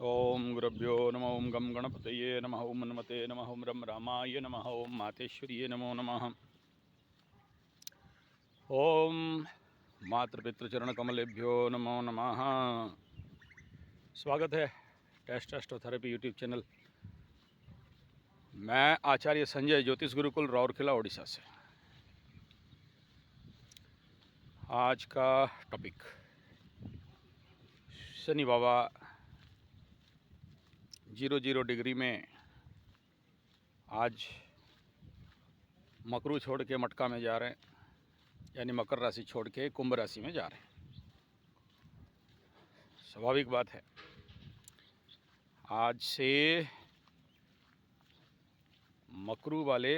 ओम गुरुभ्यो नमः। ओम गम गणपतये नमः। ओम हनुमते नमः। ओम रम रामाय नमः। ओम मातेश्वर्ये नमो नमः। ओम मातृपितृचरण कमलेभ्यो नमो नमः। स्वागत है टेस्ट एस्ट्रोथेरेपी यूट्यूब चैनल। मैं आचार्य संजय ज्योतिष गुरुकुल राउरकेला उड़ीसा से। आज का टॉपिक शनि बाबा 00 डिग्री में आज मकरू छोड़ के मटका में जा रहे हैं, यानी मकर राशि छोड़ के कुंभ राशि में जा रहे हैं। स्वाभाविक बात है, आज से मकरू वाले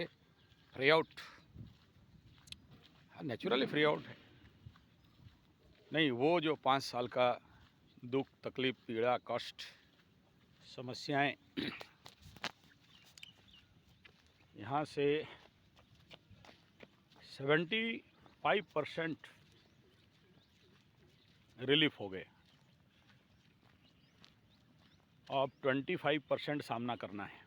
free out, naturally free out है। नहीं, वो जो 5 साल का दुख, तकलीफ, पीड़ा, कष्ट, समस्याएं, यहाँ से 75% रिलीफ हो गए। अब 25% सामना करना है,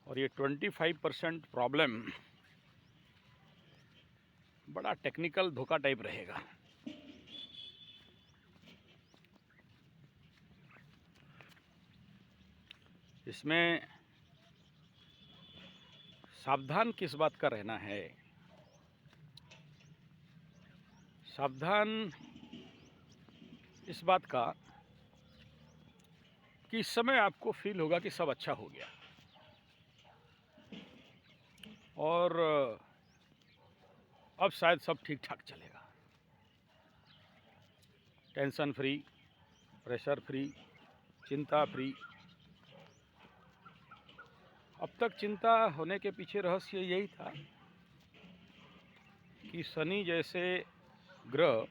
और ये 25% प्रॉब्लम बड़ा टेक्निकल धोखा टाइप रहेगा। इसमें सावधान किस बात का रहना है? सावधान इस बात का कि इस समय आपको फील होगा कि सब अच्छा हो गया और अब शायद सब ठीक ठाक चलेगा। टेंशन फ्री, प्रेशर फ्री, चिंता फ्री। अब तक चिंता होने के पीछे रहस्य यही था कि शनि जैसे ग्रह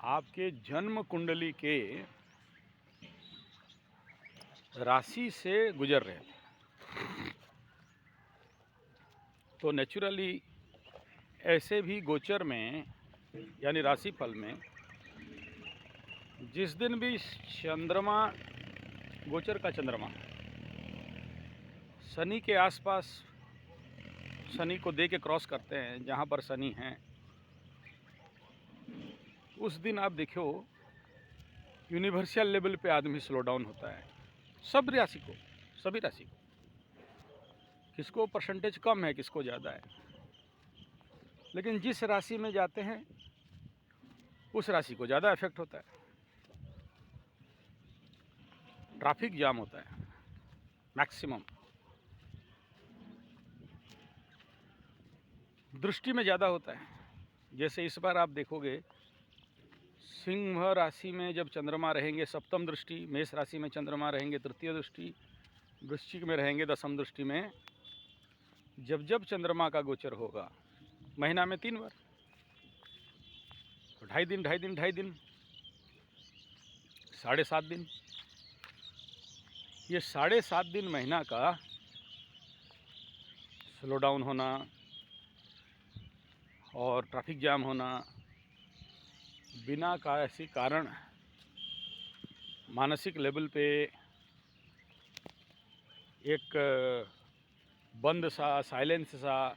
आपके जन्म कुंडली के राशि से गुजर रहे थे, तो नेचुरली ऐसे भी गोचर में यानी राशिफल में जिस दिन भी चंद्रमा, गोचर का चंद्रमा शनि के आसपास, शनि को दे के क्रॉस करते हैं, जहाँ पर शनि हैं, उस दिन आप देखो यूनिवर्सल लेवल पे आदमी स्लो डाउन होता है। सब राशि को, सभी राशि को, किसको परसेंटेज कम है, किसको ज़्यादा है, लेकिन जिस राशि में जाते हैं उस राशि को ज़्यादा इफेक्ट होता है। ट्रैफिक जाम होता है मैक्सिमम, दृष्टि में ज़्यादा होता है। जैसे इस बार आप देखोगे सिंह राशि में जब चंद्रमा रहेंगे सप्तम दृष्टि, मेष राशि में चंद्रमा रहेंगे तृतीय दृष्टि, वृश्चिक में रहेंगे दशम दृष्टि में। जब जब चंद्रमा का गोचर होगा महीना में 3 बार, तो 2.5 दिन, 7.5 दिन, ये 7.5 दिन महीना का स्लो डाउन होना और ट्रैफिक जाम होना, बिना किसी कारण मानसिक लेवल पे एक बंद सा, साइलेंस सा,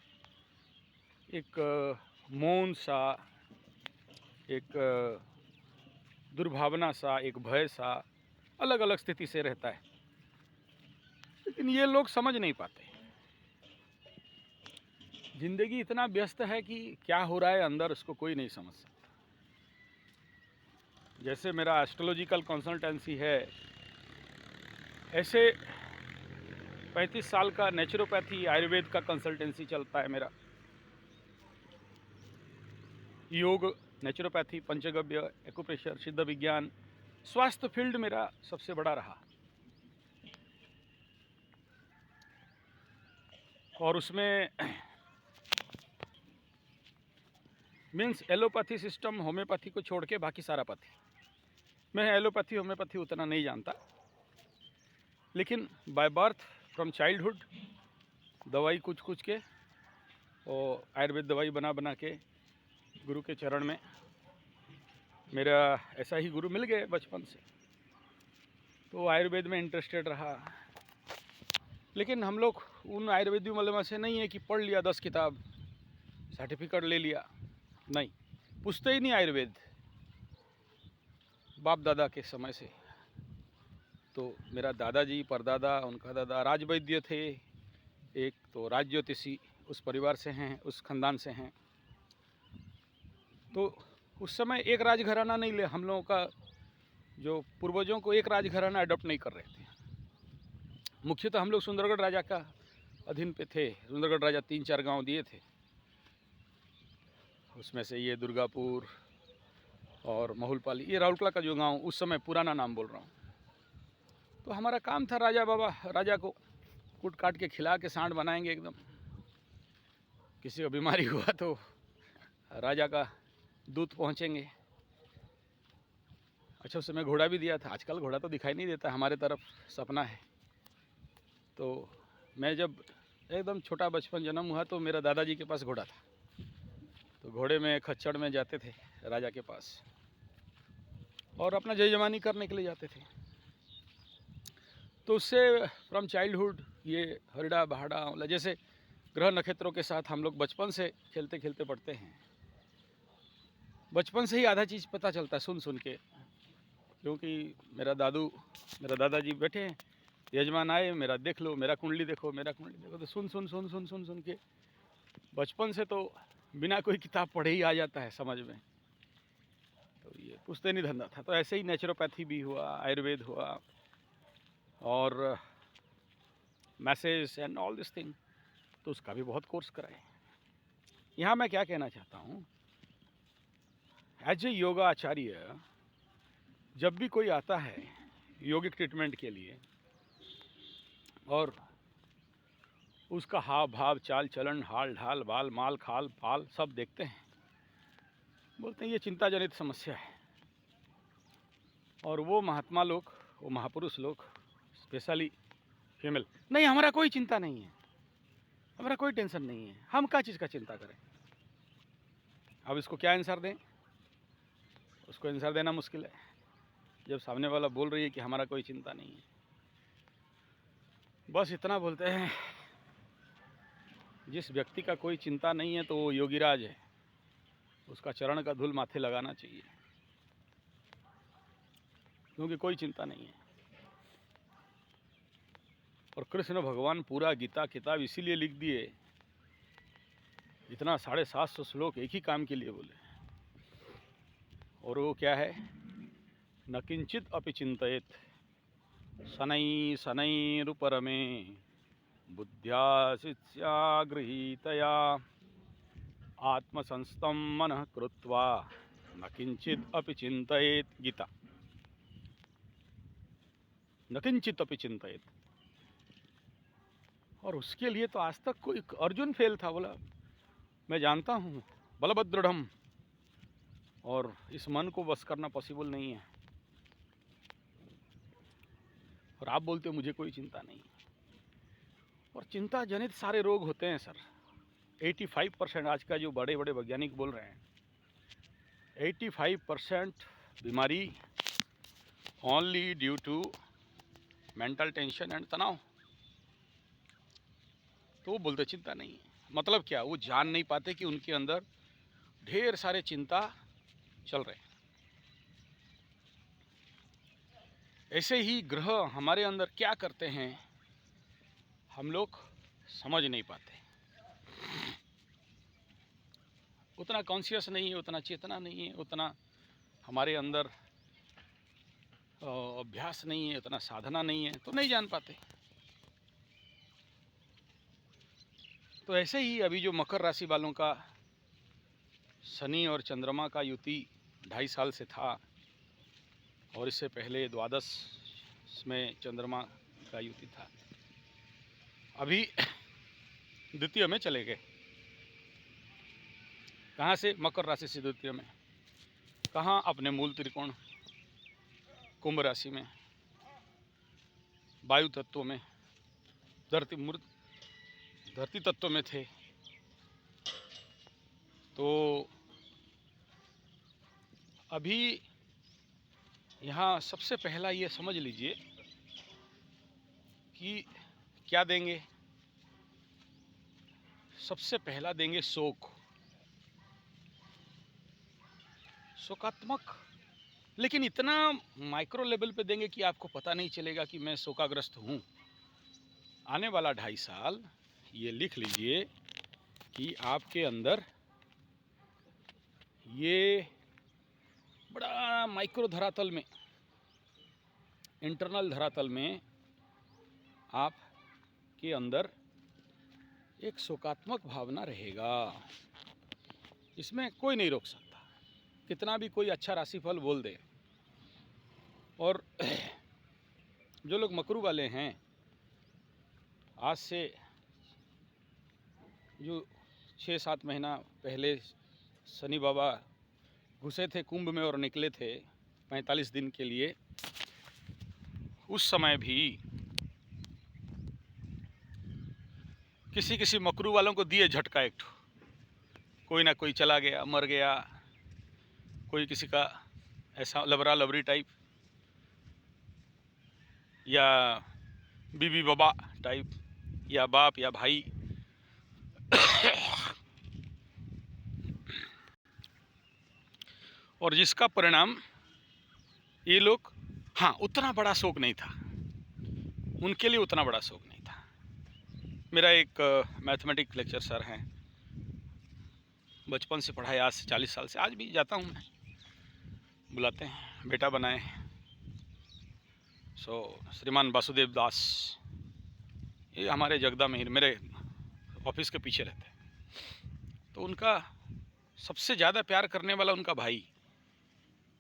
एक मौन सा, एक दुर्भावना सा, एक भय सा, अलग अलग स्थिति से रहता है। लेकिन ये लोग समझ नहीं पाते। जिंदगी इतना व्यस्त है कि क्या हो रहा है अंदर उसको कोई नहीं समझ सकता। जैसे मेरा एस्ट्रोलॉजिकल कंसल्टेंसी है, ऐसे 35 साल का नेचुरोपैथी आयुर्वेद का कंसल्टेंसी चलता है मेरा। योग, नेचुरोपैथी, पंचगव्य, एक्यूप्रेशर, सिद्ध विज्ञान, स्वास्थ्य फील्ड मेरा सबसे बड़ा रहा। और उसमें मीन्स एलोपैथी सिस्टम, होम्योपैथी को छोड़ के बाकी सारा पथी। मैं एलोपैथी होम्योपैथी उतना नहीं जानता, लेकिन बाय बर्थ फ्रॉम चाइल्डहुड दवाई कुछ के और आयुर्वेद दवाई बना के गुरु के चरण में मेरा ऐसा ही गुरु मिल गए बचपन से, तो आयुर्वेद में इंटरेस्टेड रहा। लेकिन हम लोग उन आयुर्वेदी मलमा से नहीं है कि पढ़ लिया 10 किताब, सर्टिफिकेट ले लिया, नहीं, पूछते ही नहीं आयुर्वेद बाप दादा के समय से। तो मेरा दादाजी, परदादा, उनका दादा राजवैद्य थे, एक तो राज ज्योतिषी उस परिवार से हैं, उस खानदान से हैं। तो उस समय एक राजघराना नहीं ले, हम लोगों का जो पूर्वजों को एक राजघराना अडॉप्ट नहीं कर रहे थे। मुख्यतः हम लोग सुंदरगढ़ राजा का अधीन पे थे। सुंदरगढ़ राजा 3-4 गांव दिए थे, उसमें से ये दुर्गापुर और महुलपाली, ये राउरकेला का जो गांव, उस समय पुराना नाम बोल रहा हूँ। तो हमारा काम था, राजा को कूट काट के खिला के सांड बनाएंगे एकदम। किसी को बीमारी हुआ तो राजा का दूत पहुँचेंगे। अच्छा, उस समय घोड़ा भी दिया था, आजकल घोड़ा तो दिखाई नहीं देता, हमारे तरफ सपना है। तो मैं जब एकदम छोटा बचपन जन्म हुआ तो मेरा दादाजी के पास घोड़ा था, तो घोड़े में खच्चड़ में जाते थे राजा के पास और अपना जयजमानी करने के लिए जाते थे। तो उससे फ्रॉम चाइल्डहुड ये हरिड़ा बहाड़ा जैसे ग्रह नक्षत्रों के साथ हम लोग बचपन से खेलते खेलते पढ़ते हैं। बचपन से ही आधा चीज़ पता चलता है सुन सुन के, क्योंकि मेरा दादाजी बैठे हैं, यजमान आए, मेरा देख लो, मेरा कुंडली देखो, मेरा कुंडली देखो, तो सुन के बचपन से तो बिना कोई किताब पढ़े ही आ जाता है समझ में। तो ये पुश्तैनी धंधा था। तो ऐसे ही नेचुरोपैथी भी हुआ, आयुर्वेद हुआ और message and all this thing, तो उसका भी बहुत कोर्स कराए। यहाँ मैं क्या कहना चाहता हूँ, एज ए योगा आचार्य जब भी कोई आता है योगिक ट्रीटमेंट के लिए और उसका हाव भाव, चाल चलन, हाल ढाल, बाल माल, खाल पाल सब देखते हैं, बोलते हैं ये चिंता जनित समस्या है। और वो महात्मा लोग, वो महापुरुष लोग, स्पेशली फीमेल, नहीं हमारा कोई चिंता नहीं है, हमारा कोई टेंशन नहीं है, हम क्या चीज़ का चिंता करें। अब इसको क्या आंसर दें, उसको आंसर देना मुश्किल है जब सामने वाला बोल रही है कि हमारा कोई चिंता नहीं है। बस इतना बोलते हैं, जिस व्यक्ति का कोई चिंता नहीं है तो वो योगीराज है, उसका चरण का धूल माथे लगाना चाहिए, क्योंकि कोई चिंता नहीं है। और कृष्ण भगवान पूरा गीता किताब इसीलिए लिख दिए, इतना 750 श्लोक एक ही काम के लिए बोले, और वो क्या है, न किंचित अपि चिंतयेत शनै शनैरुपरमे बुद्ध्या शिष्या गृहीतया आत्मसंस्थं मनः कृत्वा न किंचित अपि चिंतयेत। गीता, न किंचित अपि चिंतयेत। और उसके लिए तो आज तक कोई, अर्जुन फेल था, बोला मैं जानता हूँ बलभद्रढ़, और इस मन को बस करना पॉसिबल नहीं है, और आप बोलते हो मुझे कोई चिंता नहीं। और चिंता जनित सारे रोग होते हैं सर। 85% आज का जो बड़े बड़े वैज्ञानिक बोल रहे हैं, 85% बीमारी only due to mental tension and तनाव। तो वो बोलते चिंता नहीं है, मतलब क्या, वो जान नहीं पाते कि उनके अंदर ढेर सारे चिंता चल रहे हैं। ऐसे ही ग्रह हमारे अंदर क्या करते हैं हम लोग समझ नहीं पाते, उतना कॉन्शियस नहीं है, उतना चेतना नहीं है, उतना हमारे अंदर अभ्यास नहीं है, उतना साधना नहीं है, तो नहीं जान पाते। तो ऐसे ही अभी जो मकर राशि वालों का शनि और चंद्रमा का युति 2.5 साल से था, और इससे पहले द्वादश में चंद्रमा का युति था, अभी द्वितीय में चले गए। कहाँ से, मकर राशि से द्वितीय में, कहाँ, अपने मूल त्रिकोण कुंभ राशि में, वायु तत्व में, धरती तत्व में थे। तो अभी यहाँ सबसे पहला ये समझ लीजिए कि क्या देंगे। सबसे पहला देंगे शोकात्मक, लेकिन इतना माइक्रो लेवल पे देंगे कि आपको पता नहीं चलेगा कि मैं शोकाग्रस्त हूँ। आने वाला 2.5 साल ये लिख लीजिए कि आपके अंदर ये बड़ा माइक्रो धरातल में, इंटरनल धरातल में आपके अंदर एक शोकात्मक भावना रहेगा। इसमें कोई नहीं रोक सकता, कितना भी कोई अच्छा राशिफल बोल दे। और जो लोग मकरू वाले हैं, आज से जो 6-7 महीना पहले शनि बाबा घुसे थे कुंभ में और निकले थे 45 दिन के लिए, उस समय भी किसी किसी मकरू वालों को दिए झटका एक ठो, कोई ना कोई चला गया, मर गया, कोई किसी का ऐसा लबरा लबरी टाइप या बीबी बाबा टाइप या बाप या भाई। और जिसका परिणाम ये लोग, हाँ, उतना बड़ा शोक नहीं था उनके लिए, उतना बड़ा शोक नहीं था। मेरा एक मैथमेटिक्स लेक्चर सर हैं, बचपन से पढ़ाया, आज से 40 साल से, आज भी जाता हूँ मैं, बुलाते हैं, बेटा बनाए। श्रीमान वासुदेव दास, ये हमारे जगदा में मेरे ऑफिस के पीछे रहते हैं। तो उनका सबसे ज़्यादा प्यार करने वाला उनका भाई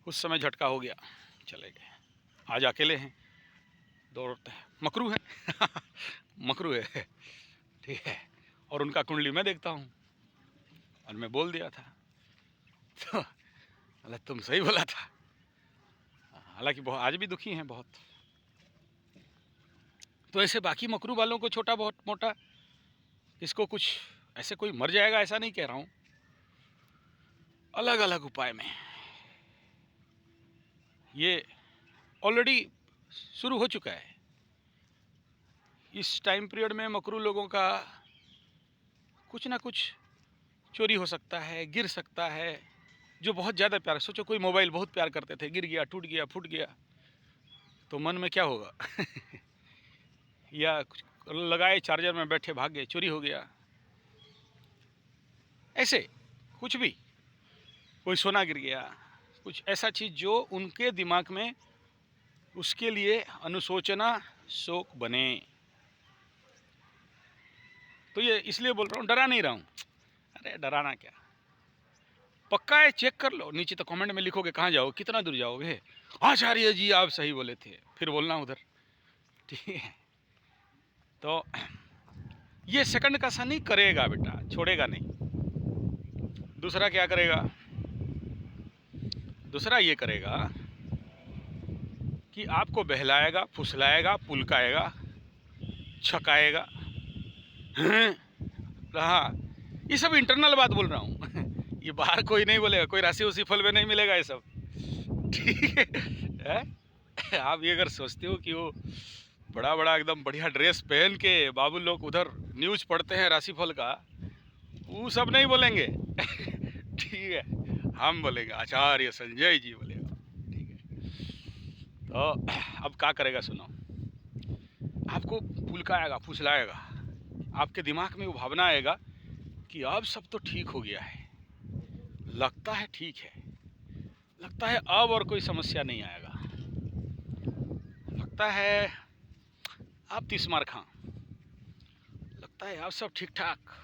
उस समय झटका हो गया, चले गए। आज अकेले हैं, दौड़ते हैं, मकरू है। मकरू है, ठीक है। और उनका कुंडली मैं देखता हूँ और मैं बोल दिया था, तो अल्लाह तुम सही बोला था। हालांकि बहुत आज भी दुखी हैं बहुत। तो ऐसे बाकी मकरू वालों को छोटा बहुत मोटा, इसको कुछ ऐसे कोई मर जाएगा ऐसा नहीं कह रहा हूँ, अलग अलग उपाय में ये ऑलरेडी शुरू हो चुका है। इस टाइम पीरियड में मकरू लोगों का कुछ ना कुछ चोरी हो सकता है, गिर सकता है। जो बहुत ज़्यादा प्यार, सोचो कोई मोबाइल बहुत प्यार करते थे, गिर गया, टूट गया, फूट गया, तो मन में क्या होगा? या कुछ लगाए चार्जर में बैठे भाग गए, चोरी हो गया, ऐसे कुछ भी, कोई सोना गिर गया, कुछ ऐसा चीज़ जो उनके दिमाग में उसके लिए अनुशोचना शोक बने। तो ये इसलिए बोल रहा हूँ, डरा नहीं रहा हूँ। अरे डराना क्या, पक्का है, चेक कर लो। नीचे तो कमेंट में लिखोगे कहाँ जाओ, कितना दूर जाओगे, आचार्य जी आप सही बोले थे, फिर बोलना उधर, ठीक है। तो ये सेकंड का शनि करेगा बेटा, छोड़ेगा नहीं। दूसरा क्या करेगा? दूसरा ये करेगा कि आपको बहलाएगा, फुसलाएगा, पुलकाएगा, छकाएगा। हाँ, ये सब इंटरनल बात बोल रहा हूँ। ये बाहर कोई नहीं बोलेगा, कोई राशि उसी फल में नहीं मिलेगा ये सब, ठीक है? आप ये अगर सोचते हो कि वो बड़ा बड़ा एकदम बढ़िया ड्रेस पहन के बाबू लोग उधर न्यूज़ पढ़ते हैं राशिफल का, वो सब नहीं बोलेंगे। ठीक है, हम बोलेंगे, आचार्य संजय जी बोलेगा, ठीक है। तो अब क्या करेगा सुनो, आपको पुलकाएगा, फुसलाएगा, आपके दिमाग में वो भावना आएगा कि अब सब तो ठीक हो गया है, लगता है ठीक है, लगता है अब और कोई समस्या नहीं आएगा, लगता है आप 30 मार खां, लगता है आप सब ठीक ठाक।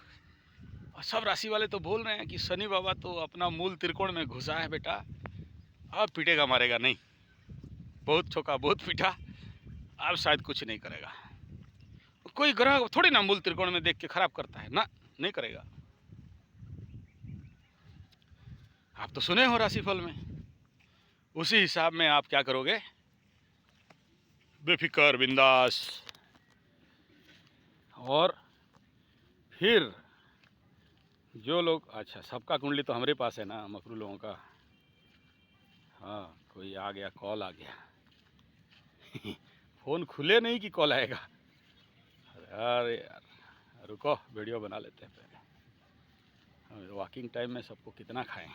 और सब राशि वाले तो बोल रहे हैं कि शनि बाबा तो अपना मूल त्रिकोण में घुसा है बेटा, अब पीटेगा मारेगा नहीं, बहुत ठोका बहुत पीटा, अब शायद कुछ नहीं करेगा। कोई ग्रह थोड़ी ना मूल त्रिकोण में देख के खराब करता है ना, नहीं करेगा। आप तो सुने हो राशिफल में, उसी हिसाब में आप क्या करोगे, बेफिक्र बिंदास। और फिर जो लोग, अच्छा सबका कुंडली तो हमारे पास है ना, मकरू लोगों का, हाँ, कोई आ गया, कॉल आ गया। फ़ोन खुले नहीं कि कॉल आएगा। अरे यार, रुको वीडियो बना लेते हैं पहले। वॉकिंग टाइम में सबको कितना खाएं।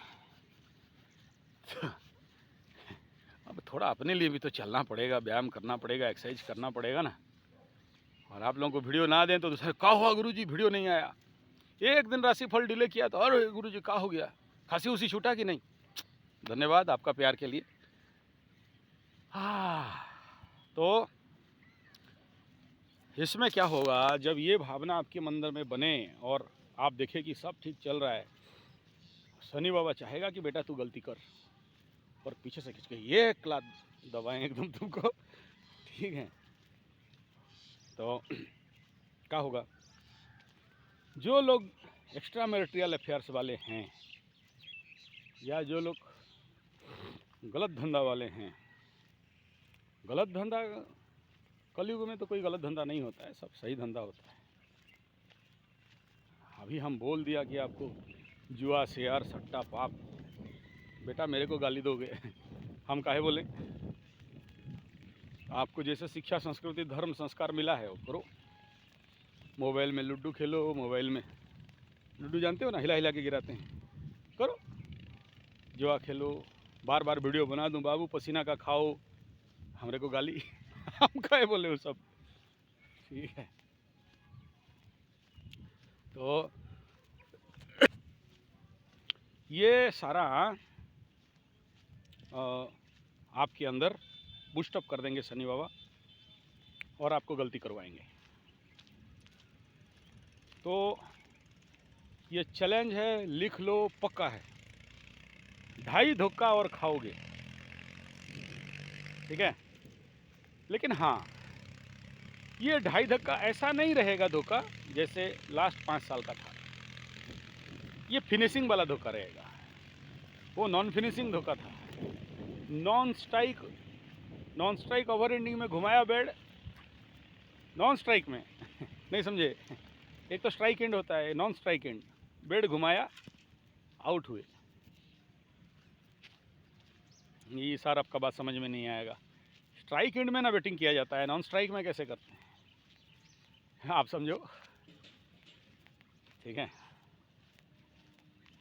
अब थोड़ा अपने लिए भी तो चलना पड़ेगा, व्यायाम करना पड़ेगा, एक्सरसाइज करना पड़ेगा ना। और आप लोगों को वीडियो ना दें तो दूसरे क्या हुआ गुरुजी वीडियो नहीं आया, एक दिन राशिफल डिले किया तो अरे गुरुजी क्या हो गया, खांसी उसी छूटा कि नहीं। धन्यवाद आपका प्यार के लिए। हाँ, तो इसमें क्या होगा, जब ये भावना आपके अंदर में बने और आप देखें कि सब ठीक चल रहा है, शनि बाबा चाहेगा कि बेटा तू गलती कर, और पीछे से खींच के ये क्लास दबाएं एकदम तुमको, ठीक है। तो क्या होगा, जो लोग एक्स्ट्रा मैरिटल अफेयर्स वाले हैं या जो लोग गलत धंधा वाले हैं, गलत धंधा कलयुग में तो कोई गलत धंधा नहीं होता है, सब सही धंधा होता है। अभी हम बोल दिया कि आपको जुआ शेयर सट्टा पाप, बेटा मेरे को गाली दोगे, हम काहे बोले। आपको जैसे शिक्षा संस्कृति धर्म संस्कार मिला है वो करो। मोबाइल में लूडो खेलो, मोबाइल में लूडो जानते हो ना, हिला हिला के गिराते हैं, करो। जुआ खेलो, बार बार वीडियो बना दूं बाबू पसीना का खाओ, हमरे को गाली। हम काहे बोले वो सब, ठीक है। तो ये सारा आपके अंदर बूस्टअप कर देंगे शनि बाबा और आपको गलती करवाएंगे। तो ये चैलेंज है, लिख लो, पक्का है, 2.5 धोखा और खाओगे, ठीक है। लेकिन हाँ, ये 2.5 धक्का ऐसा नहीं रहेगा धोखा जैसे लास्ट 5 साल का था। ये फिनिशिंग वाला धोखा रहेगा, वो नॉन फिनिशिंग धोखा था। नॉन स्ट्राइक ओवर एंडिंग में घुमाया बेड, नॉन स्ट्राइक में नहीं समझे, एक तो स्ट्राइक एंड होता है, नॉन स्ट्राइक एंड, बेड घुमाया आउट हुए। ये सारा आपका बात समझ में नहीं आएगा। स्ट्राइक एंड में ना बैटिंग किया जाता है, नॉन स्ट्राइक में कैसे करते हैं आप समझो, ठीक है।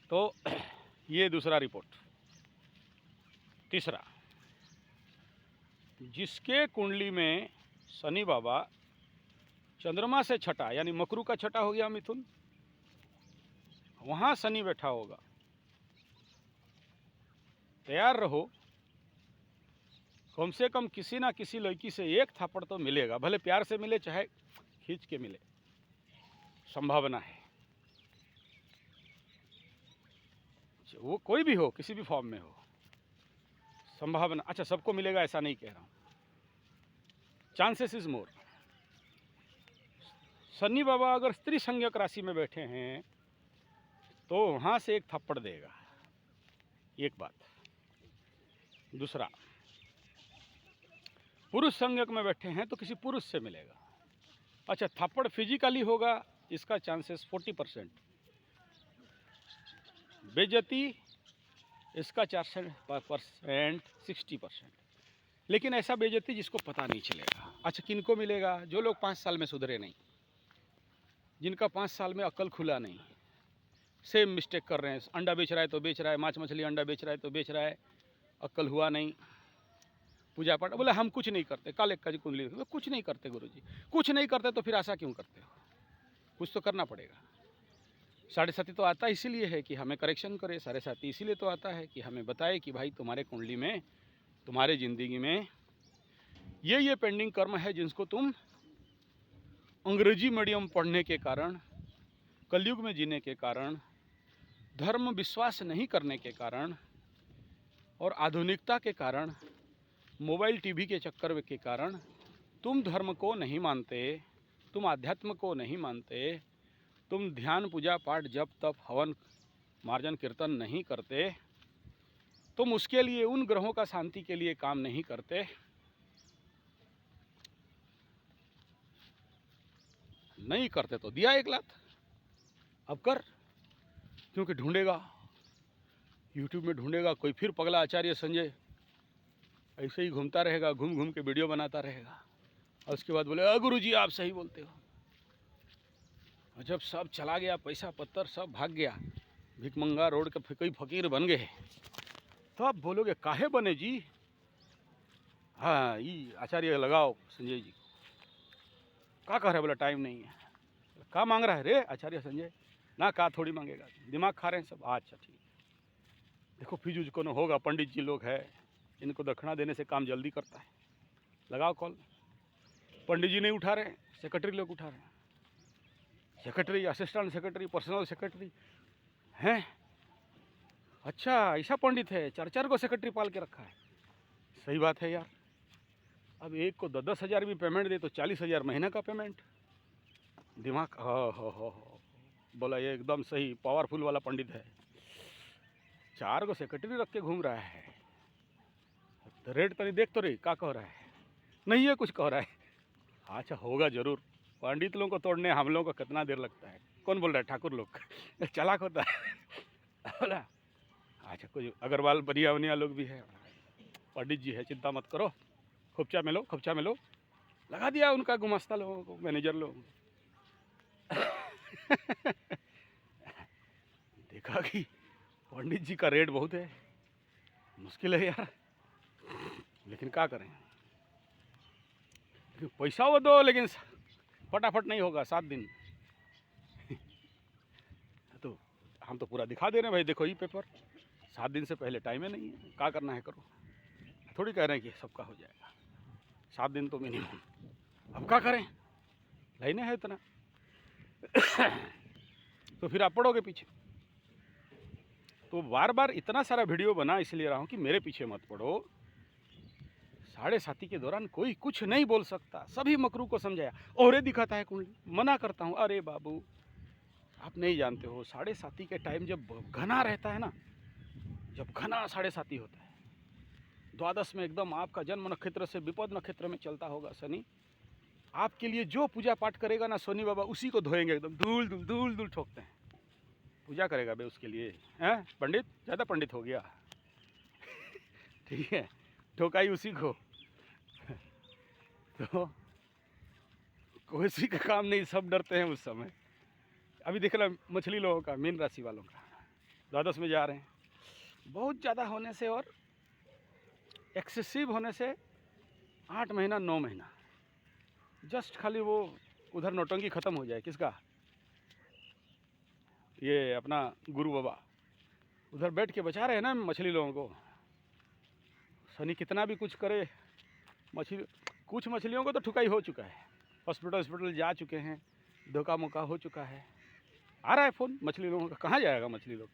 तो ये दूसरा रिपोर्ट। तीसरा, जिसके कुंडली में शनि बाबा चंद्रमा से छठा यानी मकरू का छठा हो गया मिथुन, वहाँ शनि बैठा होगा, तैयार रहो, कम से कम किसी ना किसी लड़की से एक थप्पड़ तो मिलेगा, भले प्यार से मिले चाहे खींच के मिले, संभावना है। वो कोई भी हो, किसी भी फॉर्म में हो, संभावना। अच्छा, सबको मिलेगा ऐसा नहीं कह रहा हूँ, चांसेस इज मोर। शनि बाबा अगर स्त्री संज्ञक राशि में बैठे हैं तो वहाँ से एक थप्पड़ देगा, एक बात। दूसरा, पुरुष संज्ञक में बैठे हैं तो किसी पुरुष से मिलेगा। अच्छा, थप्पड़ फिजिकली होगा, इसका चांसेस 40%, बेइज्जती इसका 4% 60%। लेकिन ऐसा बेइज्जती जिसको पता नहीं चलेगा। अच्छा, किनको मिलेगा, जो लोग 5 साल में सुधरे नहीं, जिनका 5 साल में अक्ल खुला नहीं, सेम मिस्टेक कर रहे हैं, अंडा बेच रहा है तो बेच रहा है, मांस मछली अंडा बेच रहा है तो बेच रहा है, अक्ल हुआ नहीं, पूजा पाठ, बोले हम कुछ नहीं करते, काले का जी कुंडली कुछ नहीं करते गुरुजी, कुछ नहीं करते तो फिर आशा क्यों करते हो, कुछ तो करना पड़ेगा। 7.5 तो आता इसीलिए है कि हमें करेक्शन करे, 7.5 इसीलिए तो आता है कि हमें बताए कि भाई तुम्हारे कुंडली में, तुम्हारे ज़िंदगी में ये पेंडिंग कर्म है, जिसको तुम अंग्रेजी मीडियम पढ़ने के कारण, कलयुग में जीने के कारण, धर्म विश्वास नहीं करने के कारण और आधुनिकता के कारण, मोबाइल टीवी के चक्कर के कारण तुम धर्म को नहीं मानते, तुम आध्यात्म को नहीं मानते, तुम ध्यान पूजा पाठ जप तप हवन मार्जन कीर्तन नहीं करते, तुम उसके लिए उन ग्रहों का शांति के लिए काम नहीं करते। नहीं करते तो दिया 1 लाख, अब कर, क्योंकि ढूंढेगा यूट्यूब में, ढूंढेगा कोई फिर पगला आचार्य संजय ऐसे ही घूमता रहेगा, घूम घूम के वीडियो बनाता रहेगा, और उसके बाद बोले गुरुजी आप सही बोलते हो। और जब सब चला गया, पैसा पत्तर सब भाग गया, भिकमंगा रोड के कोई फकीर बन गए, तो आप बोलोगे काहे बने जी? हाँ ये आचार्य लगाओ संजय जी, का कह रहे? बोला टाइम नहीं है। का मांग रहा है रे आचार्य संजय? ना का थोड़ी मांगेगा, दिमाग खा रहे हैं सब। अच्छा ठीक, देखो फिजूज को न होगा, पंडित जी लोग हैं, इनको दक्षिणा देने से काम जल्दी करता है। लगाओ कॉल। पंडित जी नहीं उठा रहे, सेक्रेटरी लोग उठा रहे हैं। Secretary, assistant secretary, personal secretary हैं। अच्छा ऐसा पंडित है, 4-4 को सेक्रेटरी पाल के रखा है। सही बात है यार। अब एक को 10,000 भी पेमेंट दे तो 40,000 महीने का पेमेंट। दिमाग हो बोला ये एकदम सही, पावरफुल वाला पंडित है। 4 को सेक्रेटरी रख के घूम रहा है। रेट तनी देख तो रही, का कह रहा है? नहीं है कुछ कह रहा है। अच्छा होगा जरूर। पंडित लोगों को तोड़ने हम लोगों को कितना देर लगता है? कौन बोल रहा है? ठाकुर लोग चालाक होता है बोला अच्छा कुछ अग्रवाल बनिया बनिया लोग भी है। पंडित जी है, चिंता मत करो, खुपचा में लो, खुपचा में लो। लगा दिया उनका गुमास्ता लोगों को, मैनेजर लोग देखा कि पंडित जी का रेट बहुत है, मुश्किल है यार, लेकिन क्या करें? पैसा वो दो, लेकिन फटाफट नहीं होगा, 7 दिन तो हम तो पूरा दिखा दे रहे हैं भाई, देखो ये पेपर, 7 दिन से पहले टाइम ही नहीं है, क्या करना है करो। थोड़ी कह रहे हैं कि सबका हो जाएगा, 7 दिन तो मिनिमम। अब क्या करें, लाइने है इतना तो फिर आप पढ़ोगे पीछे। तो बार बार इतना सारा वीडियो बना इसलिए रहा हूँ कि मेरे पीछे मत पड़ो। 7.5 के दौरान कोई कुछ नहीं बोल सकता, सभी मकरू को समझाया। और दिखाता है कुंडली, मना करता हूँ, अरे बाबू आप नहीं जानते हो, 7.5 के टाइम जब घना रहता है ना, जब घना 7.5 होता है, द्वादश में एकदम आपका जन्म नक्षत्र से विपद नक्षत्र में चलता होगा शनि, आपके लिए जो पूजा पाठ करेगा ना शनि बाबा उसी को धोएंगे, एकदम धूल धूल धूल धूल ठोकते हैं, पूजा करेगा बे उसके लिए। हैं पंडित, ज़्यादा पंडित हो गया ठीक है, ठोकाई उसी को तो किसी का काम नहीं, सब डरते हैं उस समय। अभी देख रहा मछली लोगों का, मीन राशि वालों का द्वादश में जा रहे हैं, बहुत ज़्यादा होने से और एक्सेसिव होने से 8 महीना 9 महीना जस्ट खाली वो उधर नौटंकी ख़त्म हो जाए। किसका? ये अपना गुरु बाबा उधर बैठ के बचा रहे हैं ना मछली लोगों को। शनि कितना भी कुछ करे, मछली, कुछ मछलियों को तो ठुकाई हो चुका है, हॉस्पिटल जा चुके हैं, धोखा मोका हो चुका है। आ रहा है फ़ोन मछली लोगों का, कहाँ जाएगा मछली लोग,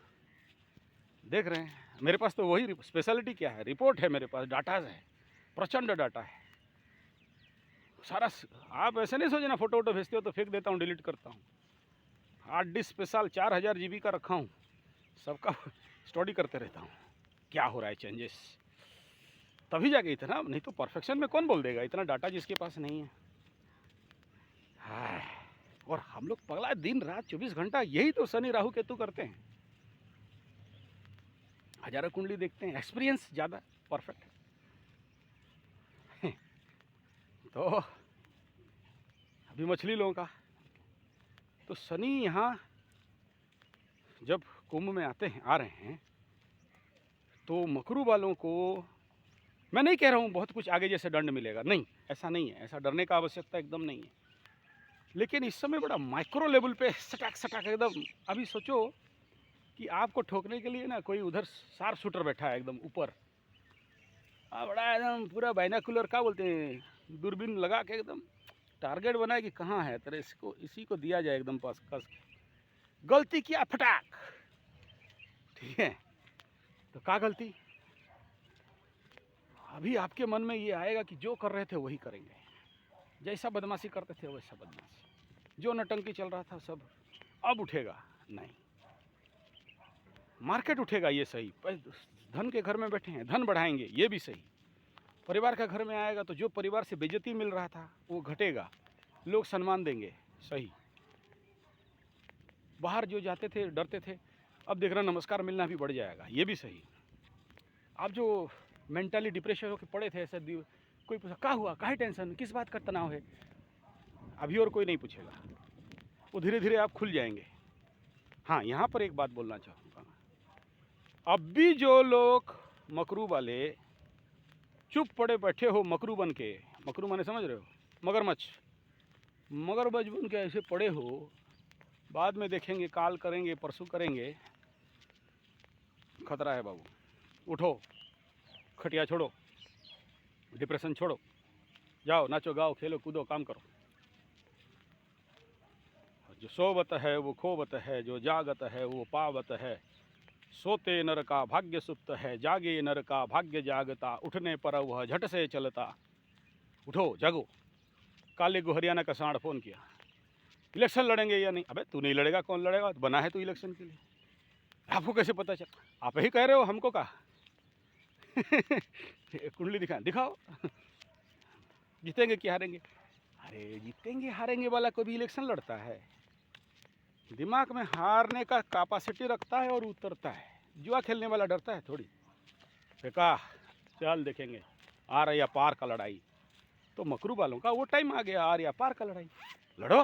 देख रहे हैं। मेरे पास तो वही स्पेशलिटी क्या है, रिपोर्ट है मेरे पास, डाटाज है, प्रचंड डाटा है सारा। आप ऐसे नहीं सोचना फ़ोटो वोटो भेजते हो तो फेंक देता हूँ, डिलीट करता हूँ। हार्ड डिस्क स्पेशल 4000 GB का रखा हूँ, सबका स्टडी करते रहता हूँ, क्या हो रहा है चेंजेस, तभी जाके इतना, नहीं तो परफेक्शन में कौन बोल देगा, इतना डाटा जिसके पास नहीं है। हाँ, और हम लोग पगला दिन रात 24 घंटा यही तो शनि राहु केतु करते हैं, हजारों कुंडली देखते हैं, एक्सपीरियंस ज़्यादा परफेक्ट है तो अभी मछली लोगों का तो शनि यहाँ जब कुंभ में आ रहे हैं तो मकरू वालों को मैं नहीं कह रहा हूँ बहुत कुछ आगे जैसे दंड मिलेगा, नहीं ऐसा नहीं है, ऐसा डरने का आवश्यकता एकदम नहीं है, लेकिन इस समय बड़ा माइक्रो लेवल पे सटाक सटाक एकदम। अभी सोचो कि आपको ठोकने के लिए ना कोई उधर शार्प शूटर बैठा है एकदम ऊपर, बड़ा एकदम पूरा बाइनाकुलर क्या बोलते हैं, दूरबीन लगा के एकदम टारगेट बनाए कि कहाँ है तेरे, इसको इसी को दिया जाए एकदम पास कस के। गलती किया फटाक, ठीक है, तो क्या गलती? अभी आपके मन में ये आएगा कि जो कर रहे थे वही करेंगे, जैसा बदमाशी करते थे वैसा बदमाशी, जो नटंकी चल रहा था सब अब उठेगा नहीं, मार्केट उठेगा ये सही, धन के घर में बैठे हैं धन बढ़ाएंगे ये भी सही, परिवार का घर में आएगा तो जो परिवार से बेइज्जती मिल रहा था वो घटेगा, लोग सम्मान देंगे सही, बाहर जो जाते थे डरते थे अब देख रहे नमस्कार मिलना भी बढ़ जाएगा ये भी सही। आप जो मेंटली डिप्रेशन होकर पड़े थे ऐसे, कोई पूछा क्या हुआ, काहे टेंशन, किस बात का तनाव है, अभी और कोई नहीं पूछेगा, वो धीरे धीरे आप खुल जाएंगे। हाँ, यहाँ पर एक बात बोलना चाहूँगा, अब भी जो लोग मकरू वाले चुप पड़े बैठे हो मकरू बन के, मकरू माने समझ रहे हो, मगरमच्छ बन के ऐसे पड़े हो, बाद में देखेंगे काल करेंगे परसों करेंगे, खतरा है बाबू। उठो, खटिया छोड़ो, डिप्रेशन छोड़ो, जाओ नाचो गाओ खेलो कूदो काम करो। जो सोवत है वो खोवत है, जो जागत है वो पावत है, सोते नर का भाग्य सुप्त है, जागे नर का भाग्य जागता, उठने पर वह झट से चलता। उठो जागो। काले को हरियाणा का सांड फोन किया, इलेक्शन लड़ेंगे या नहीं। अबे तू नहीं लड़ेगा, कौन लड़ेगा, तो बना है तू इलेक्शन के लिए, आपको कैसे पता चल, आप ही कह रहे हो हमको कहा कुंडली दिखाओ जीतेंगे कि हारेंगे। अरे जीतेंगे हारेंगे वाला कोई भी इलेक्शन लड़ता है, दिमाग में हारने का कैपेसिटी रखता है और उतरता है। जुआ खेलने वाला डरता है थोड़ी, बेका चल देखेंगे आर या पार का लड़ाई। तो मकरू वालों का वो टाइम आ गया, आर या पार का लड़ाई। लड़ो,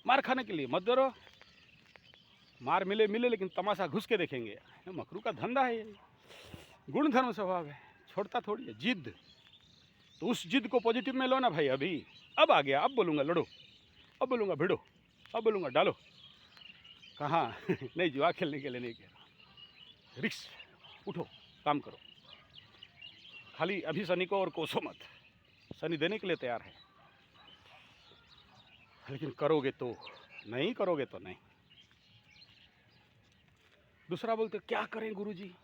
मार खाने के लिए मत डरो, मार मिले लेकिन तमाशा घुस के देखेंगे। मकरू का धंधा है ये, गुण धर्म स्वभाव है, छोड़ता थोड़ी है। जिद, तो उस जिद को पॉजिटिव में लो ना भाई। अभी अब आ गया, अब बोलूँगा लड़ो, अब बोलूँगा भिड़ो, अब बोलूँगा डालो। कहाँ नहीं, जुआ खेलने के लिए नहीं कह रहा, रिक्स उठो काम करो। खाली अभी शनि को और कोसो मत, शनि देने के लिए तैयार है, लेकिन करोगे तो, नहीं करोगे तो नहीं। दूसरा बोलते क्या करें गुरुजी,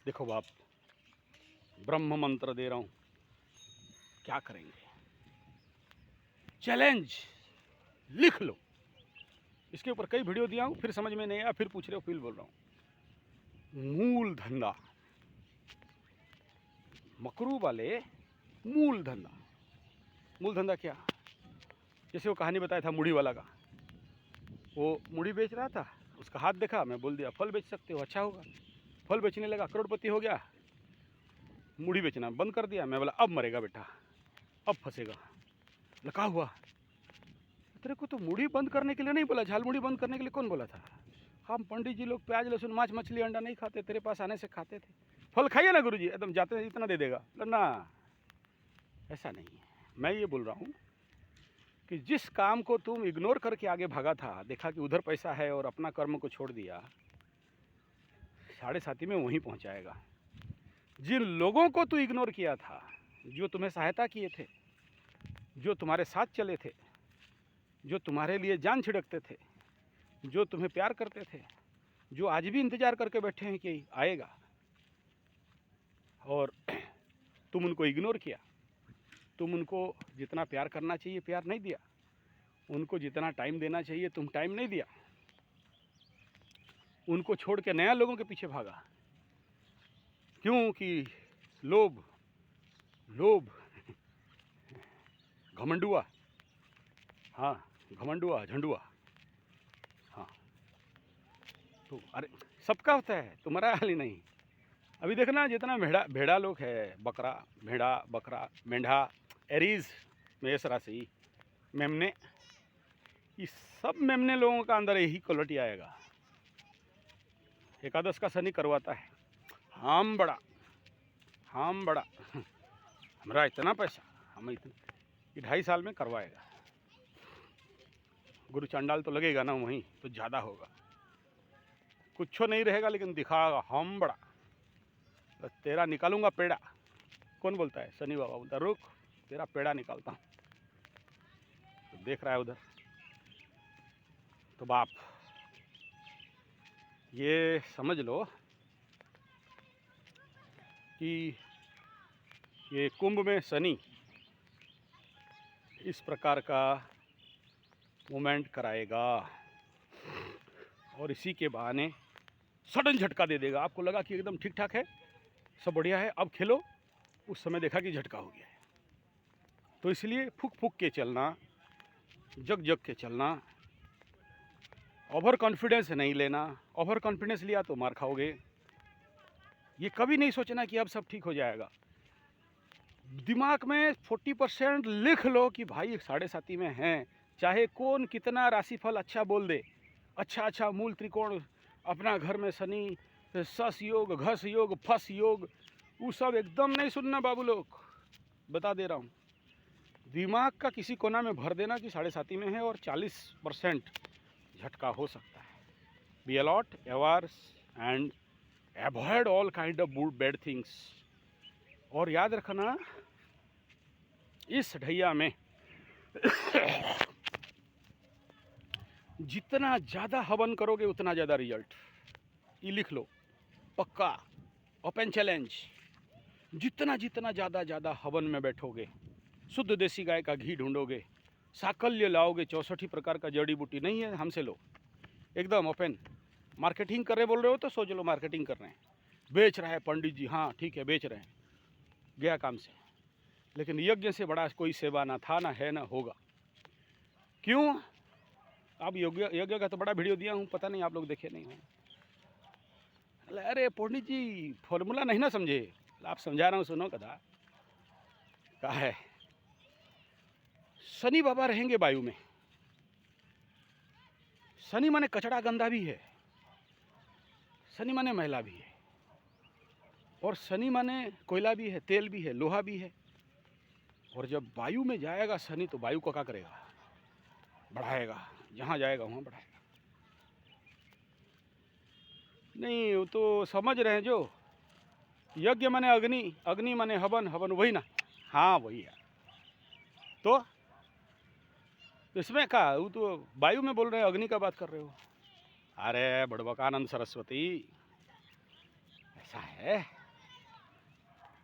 देखो बाप ब्रह्म मंत्र दे रहा हूँ, क्या करेंगे, चैलेंज लिख लो। इसके ऊपर कई वीडियो दिया हूँ, फिर समझ में नहीं आया फिर पूछ रहे हो, फिर बोल रहा हूँ। मूल धंधा, मकरू वाले मूल धंधा। मूल धंधा क्या, जैसे वो कहानी बताया था मुड़ी वाला का, वो मुड़ी बेच रहा था, उसका हाथ देखा, मैं बोल दिया फल बेच सकते हो, अच्छा होगा। फल बेचने लगा, करोड़पति हो गया। मुड़ी बेचना बंद कर दिया। मैं बोला अब मरेगा बेटा, अब फंसेगा। लगा हुआ, तेरे को तो मुड़ी बंद करने के लिए नहीं बोला, झाल मुड़ी बंद करने के लिए कौन बोला था। हम पंडित जी लोग प्याज लहसुन मांस मछली अंडा नहीं खाते, तेरे पास आने से खाते थे। फल खाइए ना गुरुजी, एकदम जाते हैं इतना दे देगा ना, ऐसा नहीं है। मैं ये बोल रहा हूँ कि जिस काम को तुम इग्नोर करके आगे भागा था, देखा कि उधर पैसा है और अपना कर्म को छोड़ दिया, 7:30 में वहीं पहुँचाएगा। जिन लोगों को तू इग्नोर किया था, जो तुम्हें सहायता किए थे, जो तुम्हारे साथ चले थे, जो तुम्हारे लिए जान छिड़कते थे, जो तुम्हें प्यार करते थे, जो आज भी इंतज़ार करके बैठे हैं कि आएगा, और तुम उनको इग्नोर किया। तुम उनको जितना प्यार करना चाहिए प्यार नहीं दिया, उनको जितना टाइम देना चाहिए तुम टाइम नहीं दिया, उनको छोड़ के नया लोगों के पीछे भागा। क्योंकि लोभ, घमंडुआ, हाँ घमंडुआ झंडुआ, हाँ तो अरे सबका होता है, तुम्हारा हाल ही नहीं। अभी देखना जितना भेड़ा लोग है, बकरा, भेड़ा, बकरा, मेंढा, एरीज, मेष राशि, मेमने, ये सब मेमने लोगों का अंदर यही क्वालिटी आएगा। एकादश का शनि करवाता है, हम बड़ा हमारा इतना पैसा, हम इतना, 2.5 साल में करवाएगा। गुरु चंडाल तो लगेगा ना वहीं, तो ज़्यादा होगा, कुछ नहीं रहेगा लेकिन दिखाएगा हम बड़ा। तो तेरा निकालूंगा पेड़ा, कौन बोलता है, शनि बाबा बोलता रुक तेरा पेड़ा निकालता हूँ। तो देख रहा है उधर, तो बाप ये समझ लो कि ये कुंभ में शनि इस प्रकार का मूवमेंट कराएगा, और इसी के बहाने सडन झटका दे देगा। आपको लगा कि एकदम ठीक ठाक है, सब बढ़िया है, अब खेलो, उस समय देखा कि झटका हो गया है। तो इसलिए फूक के चलना, जग के चलना, ओवर कॉन्फिडेंस नहीं लेना। ओवर कॉन्फिडेंस लिया तो मार खाओगे। ये कभी नहीं सोचना कि अब सब ठीक हो जाएगा। दिमाग में 40% लिख लो कि भाई 7.5 में हैं, चाहे कौन कितना राशिफल अच्छा बोल दे, अच्छा मूल त्रिकोण अपना घर में शनि, सस योग, घस योग, फस योग, वो सब एकदम नहीं सुनना बाबू लोग, बता दे रहा हूँ। दिमाग का किसी कोना में भर देना कि 7.5 में है और 40% झटका हो सकता है। Be alert, aware and avoid all kind of bad things. और याद रखना, इस ढैया में जितना ज़्यादा हवन करोगे उतना ज़्यादा रिजल्ट। ये लिख लो पक्का, ओपन चैलेंज। जितना ज़्यादा हवन में बैठोगे, शुद्ध देसी गाय का घी ढूंढोगे, साकल्य लाओगे, 64 प्रकार का जड़ी बूटी नहीं है, हमसे लो, एकदम ओपन। मार्केटिंग कर रहे बोल रहे हो तो सोच लो मार्केटिंग कर रहे हैं, बेच रहा है पंडित जी, हाँ ठीक है बेच रहे हैं, गया काम से। लेकिन यज्ञ से बड़ा कोई सेवा ना था, ना है, ना होगा। क्यों? अब यज्ञ का तो बड़ा वीडियो दिया हूँ, पता नहीं आप लोग देखे नहीं हो। अरे पंडित जी फॉर्मूला नहीं ना समझे, आप समझा रहा हूँ, सुनो कदा। क्या है, शनि बाबा रहेंगे वायु में। शनि माने कचड़ा गंदा भी है, शनि माने मैला भी है, और शनि माने कोयला भी है, तेल भी है, लोहा भी है। और जब वायु में जाएगा शनि तो वायु को क्या करेगा? बढ़ाएगा, जहाँ जाएगा वहाँ बढ़ाएगा। नहीं वो तो समझ रहे हैं, जो यज्ञ माने अग्नि, अग्नि माने हवन, हवन वही ना, हाँ वही है। तो इसमें क्या, वो तो वायु में बोल रहे हैं, अग्नि का बात कर रहे हो। अरे बड़बकानंद सरस्वती, ऐसा है?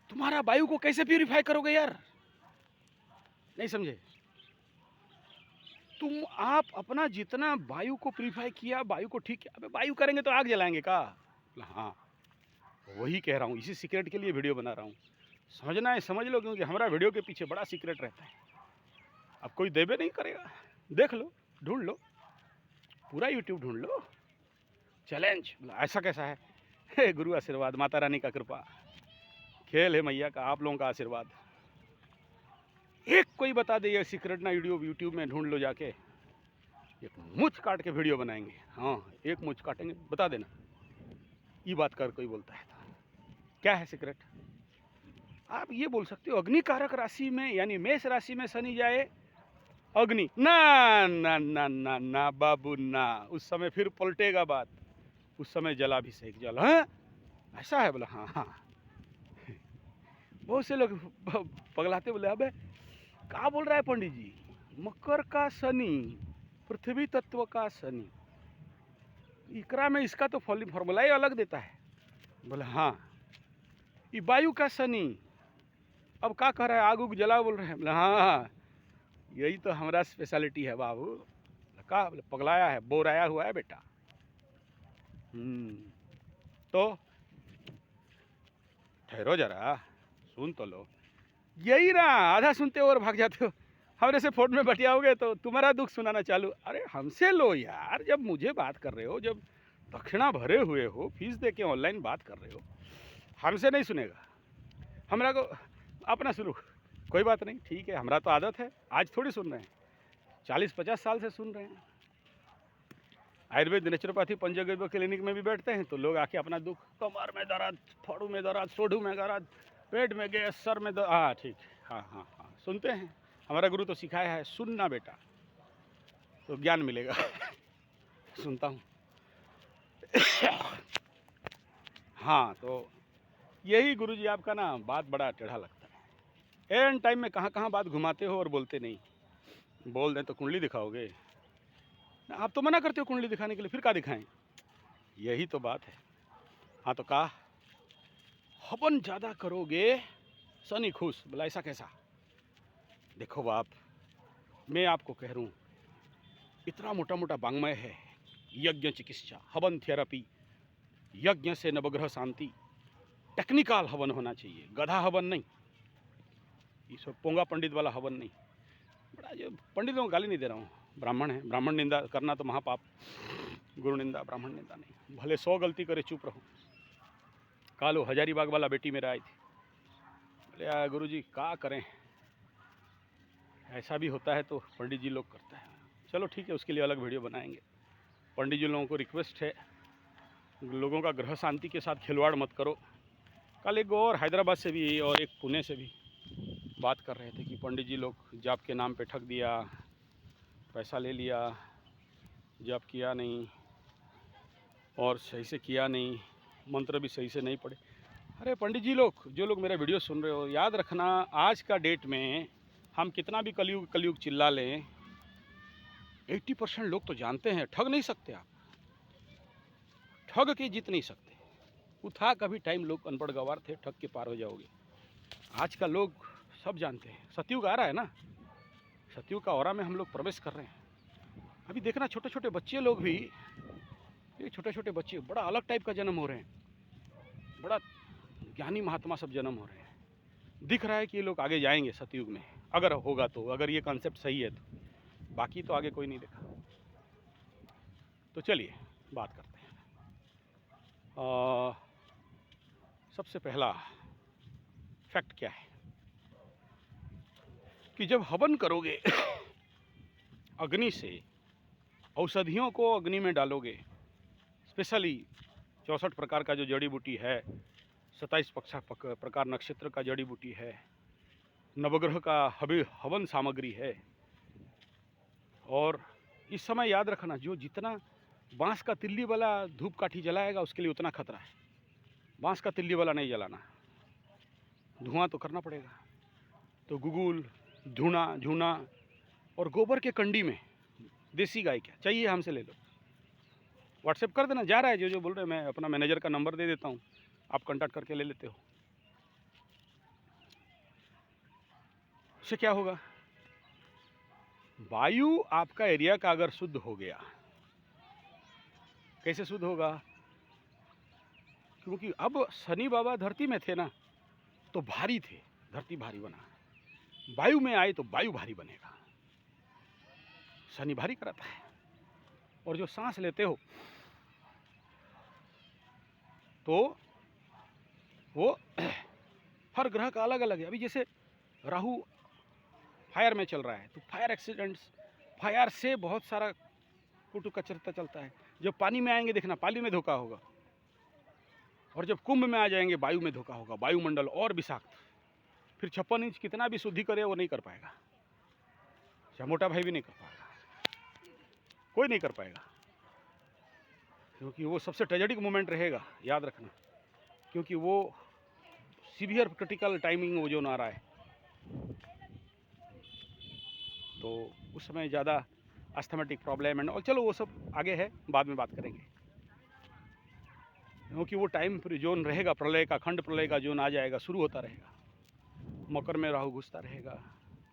तुम्हारा वायु को कैसे प्यूरिफाई करोगे यार? नहीं समझे? तुम आप अपना जितना वायु को प्यूरिफाई किया, वायु को ठीक किया, अबे वायु करेंगे तो आग जलाएंगे का? हाँ वही कह रहा हूँ, इसी सीक्रेट के लिए वीडियो बना रहा हूँ। समझना है समझ लो, क्योंकि हमारा वीडियो के पीछे बड़ा सीक्रेट रहता है। अब कोई देवे नहीं करेगा, देख लो, ढूंढ लो, पूरा यूट्यूब ढूंढ लो। चैलेंज, ऐसा कैसा है? हे गुरु आशीर्वाद, माता रानी का कृपा, खेल है मैया का, आप लोगों का आशीर्वाद। एक कोई बता दे ये सीक्रेट ना, यूट्यूब में ढूंढ लो जाके, एक मुझ काट के वीडियो बनाएंगे। हाँ एक मुझ काटेंगे, बता देना ये बात कर कोई बोलता है तो। क्या है सीक्रेट? आप ये बोल सकते हो अग्नि कारक राशि में, यानी मेष राशि में शनि जाए, अग्नि ना ना ना ना ना बाबू ना, उस समय फिर पलटेगा बात, उस समय जलाभिषेक जल। हाँ ऐसा है? बोला हाँ हाँ। बहुत से लोग पगलाते, बोले अबे क्या बोल रहा है पंडित जी, मकर का शनि, पृथ्वी तत्व का शनि, इकरा में इसका तो फॉर्मूला ही अलग देता है। बोले हाँ, ये वायु का शनि, अब क्या कह रहा है, आग उग जला बोल रहे हैं। बोले हाँ यही तो हमारा स्पेशलिटी है बाबू। का पगलाया है, बोराया हुआ है बेटा। तो ठहरो जरा, सुन तो लो। यही ना, आधा सुनते हो और भाग जाते हो। हमारे से फोन में बतियाओगे तो तुम्हारा दुख सुनाना चालू। अरे हमसे लो यार, जब मुझे बात कर रहे हो, जब दक्षिणा भरे हुए हो, फीस दे के ऑनलाइन बात कर रहे हो, हमसे नहीं सुनेगा, हमारा को अपना शुरू। कोई बात नहीं, ठीक है, हमारा तो आदत है, आज थोड़ी सुन रहे हैं, 40-50 साल से सुन रहे हैं। आयुर्वेद, नेचुरोपैथी, पंचगव्य क्लिनिक में भी बैठते हैं तो लोग आके अपना दुख, कमर में दर्द, फाड़ू में दर्द, सोढ़ू में दर्द, पेट में गैस, सर में दर्द, हाँ ठीक, हाँ हाँ हाँ सुनते हैं। हमारा गुरु तो सिखाया है, सुनना बेटा तो ज्ञान मिलेगा। सुनता हूँ। हाँ तो यही गुरु जी आपका ना बात बड़ा टेढ़ा लगता है। एन टाइम में कहाँ कहाँ बात घुमाते हो और बोलते नहीं। बोल दें तो कुंडली दिखाओगे, आप तो मना करते हो कुंडली दिखाने के लिए, फिर क्या दिखाएं? यही तो बात है। हाँ तो कहा हवन ज़्यादा करोगे शनि खुश। बोला ऐसा कैसा? देखो बाप, मैं आपको कह रहा हूँ, इतना मोटा मोटा वांग्मय है, यज्ञ चिकित्सा, हवन थेरेपी, यज्ञ से नवग्रह शांति, टेक्निकल हवन होना चाहिए, गधा हवन नहीं, ये सब पोंगा पंडित वाला हवन नहीं। बड़ा जो पंडितों को गाली नहीं दे रहा हूँ, ब्राह्मण है, ब्राह्मण निंदा करना तो महापाप, गुरु निंदा, ब्राह्मण निंदा नहीं। भले 100 गलती करे चुप रहो, कालो हजारीबाग वाला बेटी मेरा आई थी, बोले यार गुरुजी क्या करें, ऐसा भी होता है तो पंडित जी लोग करते हैं। चलो ठीक है, उसके लिए अलग वीडियो बनाएंगे। पंडित जी लोगों को रिक्वेस्ट है, लोगों का ग्रह शांति के साथ खिलवाड़ मत करो। कल एक और हैदराबाद से भी और एक पुणे से भी बात कर रहे थे कि पंडित जी लोग जाप के नाम पे ठग दिया, पैसा ले लिया, जाप किया नहीं और सही से किया नहीं, मंत्र भी सही से नहीं पढ़े। अरे पंडित जी लोग, जो लोग मेरा वीडियो सुन रहे हो, याद रखना आज का डेट में हम कितना भी कलयुग चिल्ला लें, 80% लोग तो जानते हैं ठग नहीं सकते आप, ठग के जीत नहीं सकते। वो था कभी टाइम, लोग अनपढ़ गवार थे, ठग के पार हो जाओगे। आज का लोग सब जानते हैं, सतयुग आ रहा है ना, सतयुग का औरा में हम लोग प्रवेश कर रहे हैं। अभी देखना छोटे छोटे बच्चे लोग भी, ये छोटे छोटे बच्चे बड़ा अलग टाइप का जन्म हो रहे हैं, बड़ा ज्ञानी महात्मा सब जन्म हो रहे हैं। दिख रहा है कि ये लोग आगे जाएंगे सतयुग में, अगर होगा तो, अगर ये कॉन्सेप्ट सही है तो। बाकी तो आगे कोई नहीं देखा। तो चलिए बात करते हैं। सबसे पहला फैक्ट क्या है कि जब हवन करोगे अग्नि से, औषधियों को अग्नि में डालोगे, स्पेशली 64 प्रकार का जो जड़ी बूटी है, 27 प्रकार नक्षत्र का जड़ी बूटी है, नवग्रह का हवन सामग्री है। और इस समय याद रखना, जो जितना बांस का तिल्ली वाला धूप काठी जलाएगा उसके लिए उतना खतरा है। बांस का तिल्ली वाला नहीं जलाना, धुआं तो करना पड़ेगा। तो गुगुल, धुना, झूना और गोबर के कंडी में देसी गाय क्या चाहिए हमसे ले लो, व्हाट्सएप कर देना। जा रहा है जो बोल रहे हैं, मैं अपना मैनेजर का नंबर दे देता हूँ, आप कांटेक्ट करके ले लेते हो। उससे क्या होगा, वायु आपका एरिया का अगर शुद्ध हो गया, कैसे शुद्ध होगा, क्योंकि अब शनि बाबा धरती में थे ना तो भारी थे, धरती भारी बना। वायु में आए तो वायु भारी बनेगा, शनि भारी कराता है। और जो सांस लेते हो तो वो हर ग्रह का अलग अलग है। अभी जैसे राहु फायर में चल रहा है तो फायर एक्सीडेंट्स, फायर से बहुत सारा कुटु कचरता चलता है। जब पानी में आएंगे देखना पानी में धोखा होगा, और जब कुंभ में आ जाएंगे वायु में धोखा होगा, वायुमंडल और विषाक्त। फिर 56 इंच कितना भी शुद्धि करे वो नहीं कर पाएगा, चाहे मोटा भाई भी नहीं कर पाएगा, कोई नहीं कर पाएगा, क्योंकि वो सबसे ट्रेजेडिक मोमेंट रहेगा, याद रखना। क्योंकि वो सीवियर क्रिटिकल टाइमिंग वो जो आ रहा है, तो उस समय ज़्यादा अस्थमेटिक प्रॉब्लम एंड और, चलो वो सब आगे है, बाद में बात करेंगे। क्योंकि वो टाइम जोन रहेगा, प्रलय का, खंड प्रलय का जोन आ जाएगा, शुरू होता रहेगा। मकर में राहु घुसता रहेगा,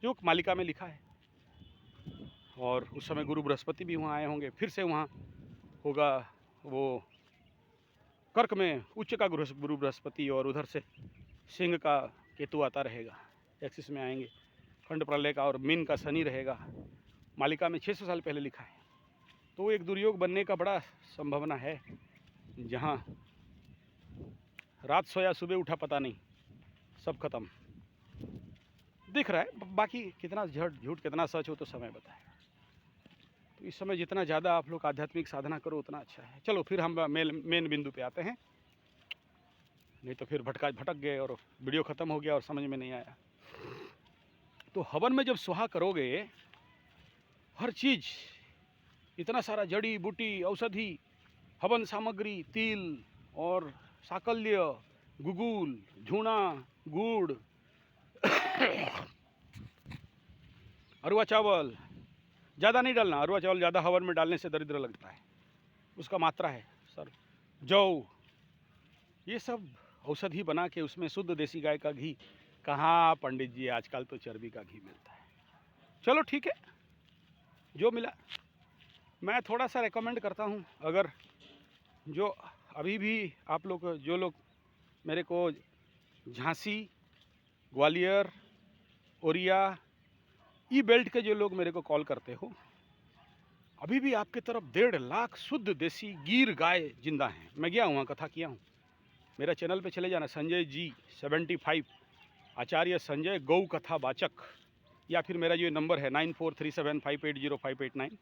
जो मालिका में लिखा है। और उस समय गुरु बृहस्पति भी वहाँ आए होंगे, फिर से वहाँ होगा वो कर्क में उच्च का गुरु बृहस्पति, और उधर से सिंह का केतु आता रहेगा, एक्सिस में आएंगे। खंड प्रलय का और मीन का शनि रहेगा, मालिका में 600 साल पहले लिखा है। तो एक दुर्योग बनने का बड़ा संभावना है, जहाँ रात सोया सुबह उठा पता नहीं, सब खत्म दिख रहा है। बाकी कितना झूठ कितना सच हो तो समय बताएगा। तो इस समय जितना ज़्यादा आप लोग आध्यात्मिक साधना करो उतना अच्छा है। चलो फिर हम मेन बिंदु पे आते हैं, नहीं तो फिर भटक गए और वीडियो ख़त्म हो गया और समझ में नहीं आया। तो हवन में जब स्वाहा करोगे, हर चीज़, इतना सारा जड़ी बूटी, औषधि, हवन सामग्री, तिल और साकल्य, गुगुल, झूना, गुड़, अरुआ चावल ज़्यादा नहीं डालना। अरुआ चावल ज़्यादा हवन में डालने से दरिद्र लगता है, उसका मात्रा है सर। जौ, ये सब औषधि बना के उसमें शुद्ध देसी गाय का घी, कहाँ पंडित जी आजकल तो चर्बी का घी मिलता है। चलो ठीक है, जो मिला। मैं थोड़ा सा रेकमेंड करता हूँ, अगर जो अभी भी आप लोग, जो लोग मेरे को झांसी, ग्वालियर, ओरिया, ई बेल्ट के जो लोग मेरे को कॉल करते हो, अभी भी आपके तरफ 1.5 लाख शुद्ध देसी गिर गाय जिंदा हैं। मैं गया हूँ, कथा किया हूँ। मेरा चैनल पे चले जाना, संजय जी 75, आचार्य संजय गौ कथा वाचक, या फिर मेरा जो नंबर है 9437580589,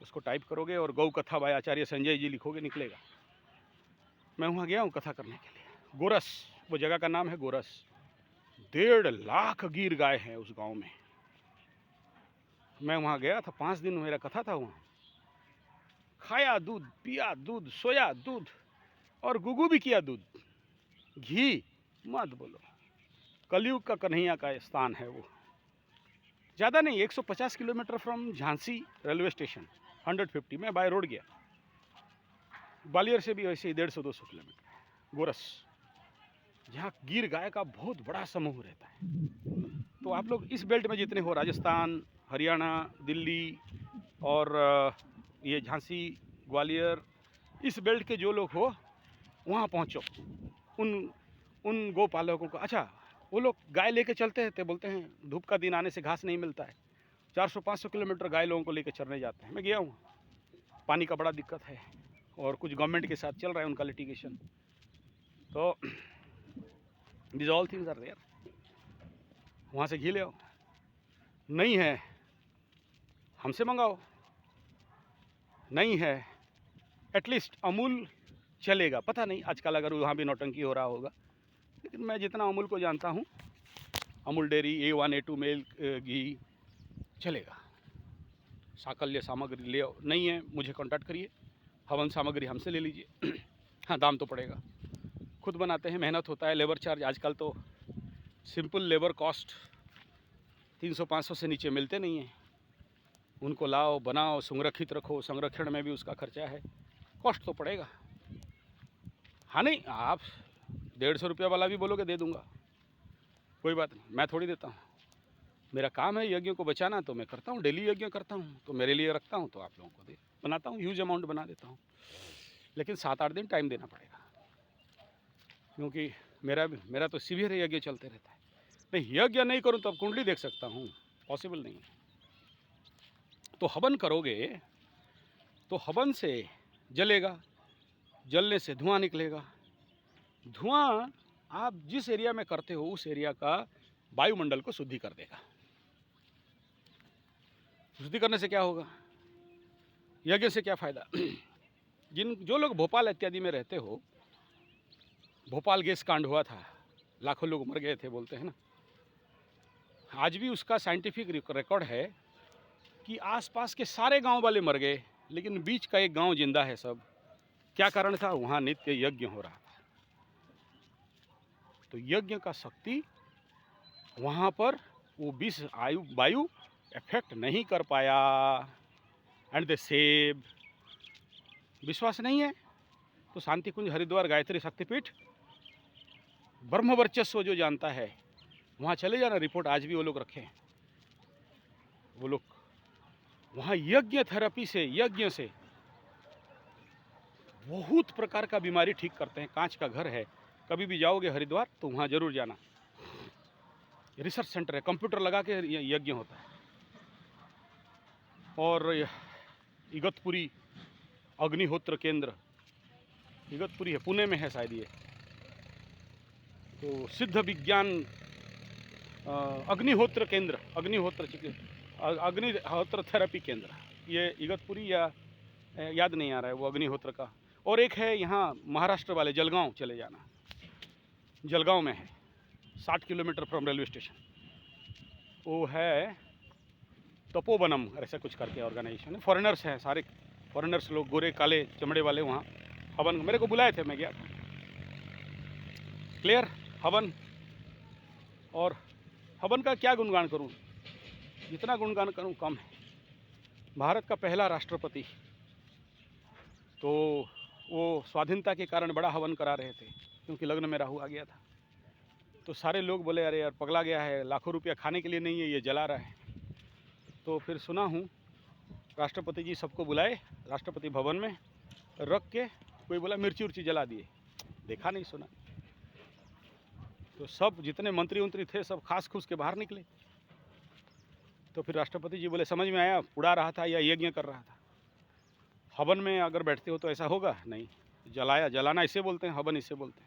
उसको टाइप करोगे और गौ कथा बाय आचार्य संजय जी लिखोगे, निकलेगा। मैं वहाँ गया हूँ कथा करने के लिए। गोरस, वो जगह का नाम है गोरस। 1.5 लाख गिर गाय हैं उस गांव में। मैं वहाँ गया था, 5 दिन मेरा कथा था वहाँ। खाया दूध, पिया दूध, सोया दूध, और गुगु भी किया दूध। घी मत बोलो। कलयुग का कन्हैया का स्थान है वो। ज़्यादा नहीं, 150 kilometre from Jhansi railway station, 150। मैं बाय रोड गया। ग्वालियर से भी वैसे ही 150-200 किलोमीटर। गोरस, जहाँ गिर गाय का बहुत बड़ा समूह रहता है। तो आप लोग इस बेल्ट में जितने हो, राजस्थान, हरियाणा, दिल्ली और ये झांसी, ग्वालियर, इस बेल्ट के जो लोग हो, वहाँ पहुँचो। उन गोपालकों को, अच्छा वो लोग गाय लेके चलते हैं, तो बोलते हैं धूप का दिन आने से घास नहीं मिलता है, 400-500 किलोमीटर गाय लोगों को लेकर चरने जाते हैं। मैं गया हूँ, पानी का बड़ा दिक्कत है और कुछ गवर्नमेंट के साथ चल रहा है उनका लिटिगेशन। तो this all things are there. वहाँ से घी ले आओ, नहीं है हमसे मंगाओ, नहीं है एटलीस्ट अमूल चलेगा। पता नहीं आजकल अगर वहाँ भी नौटंकी हो रहा होगा, लेकिन मैं जितना अमूल को जानता हूँ, Amul dairy, A1 A2 milk घी चलेगा। साकल्य सामग्री ले आओ, नहीं है मुझे कांटेक्ट करिए, हवन सामग्री हमसे ले लीजिए। हाँ, दाम तो पड़ेगा, खुद बनाते हैं, मेहनत होता है, लेबर चार्ज आजकल तो सिंपल लेबर कॉस्ट 300-500 से नीचे मिलते नहीं हैं। उनको लाओ, बनाओ, संरक्षित रखो, संरक्षण में भी उसका खर्चा है, कॉस्ट तो पड़ेगा। हाँ नहीं, आप 150 रुपया वाला भी बोलोगे दे दूंगा, कोई बात नहीं, मैं थोड़ी देता हूँ। मेरा काम है यज्ञ को बचाना, तो मैं करता हूँ, डेली यज्ञ करता हूँ, तो मेरे लिए रखता हूँ, तो आप लोगों को बनाता हूँ, ह्यूज अमाउंट बना देता हूँ। लेकिन 7-8 दिन टाइम देना पड़ेगा, क्योंकि मेरा तो सीवियर यज्ञ चलते रहता है। नहीं, यज्ञ नहीं करूँ तो अब कुंडली देख सकता हूँ, पॉसिबल नहीं है। तो हवन करोगे तो हवन से जलेगा, जलने से धुआं निकलेगा। धुआं आप जिस एरिया में करते हो उस एरिया का वायुमंडल को शुद्धि कर देगा। शुद्धि करने से क्या होगा, यज्ञ से क्या फ़ायदा। जो लोग भोपाल इत्यादि में रहते हो, भोपाल गैस कांड हुआ था, लाखों लोग मर गए थे बोलते हैं ना। आज भी उसका साइंटिफिक रिकॉर्ड है कि आसपास के सारे गांव वाले मर गए, लेकिन बीच का एक गांव जिंदा है सब। क्या कारण था, वहाँ नित्य यज्ञ हो रहा था। तो यज्ञ का शक्ति वहाँ पर वो विष वायु इफेक्ट नहीं कर पाया, एंड दे सेव। विश्वास नहीं है तो शांति कुंज, हरिद्वार, गायत्री शक्तिपीठ, ब्रह्म वर्चस्व जो जानता है वहाँ चले जाना। रिपोर्ट आज भी वो लोग रखे हैं। वो लोग वहाँ यज्ञ थेरेपी से, यज्ञ से बहुत प्रकार का बीमारी ठीक करते हैं। कांच का घर है, कभी भी जाओगे हरिद्वार तो वहाँ जरूर जाना। रिसर्च सेंटर है, कंप्यूटर लगा के यज्ञ होता है। और इगतपुरी अग्निहोत्र केंद्र, इगतपुरी है, पुणे में है शायद ये। तो सिद्ध विज्ञान अग्निहोत्र केंद्र, अग्निहोत्र थेरेपी केंद्र, ये इगतपुरी या याद नहीं आ रहा है वो अग्निहोत्र का। और एक है यहाँ महाराष्ट्र वाले, जलगांव चले जाना, जलगांव में है, 60 किलोमीटर फ्रॉम रेलवे स्टेशन। वो है तपोवनम ऐसा कुछ करके ऑर्गेनाइजेशन है। फॉरेनर्स हैं, सारे फॉरेनर्स लोग, गोरे काले चमड़े वाले। वहाँ हवन मेरे को बुलाए थे, मैं गया था। क्लियर, हवन। और हवन का क्या गुणगान करूँ, जितना गुणगान करूँ कम है। भारत का पहला राष्ट्रपति, तो वो स्वाधीनता के कारण बड़ा हवन करा रहे थे, क्योंकि लग्न में राहु आ गया था। तो सारे लोग बोले अरे यार पगला गया है, लाखों रुपया खाने के लिए नहीं है, ये जला रहा है। तो फिर सुना हूँ राष्ट्रपति जी सबको बुलाए राष्ट्रपति भवन में रख के, कोई बोला मिर्ची उर्ची जला दिए, देखा नहीं सुना। तो सब जितने मंत्री उंत्री थे सब खास खुश के बाहर निकले। तो फिर राष्ट्रपति जी बोले समझ में आया, उड़ा रहा था या यज्ञ कर रहा था। हवन में अगर बैठते हो तो ऐसा होगा नहीं, जलाना इसे बोलते हैं, हवन इसे बोलते हैं।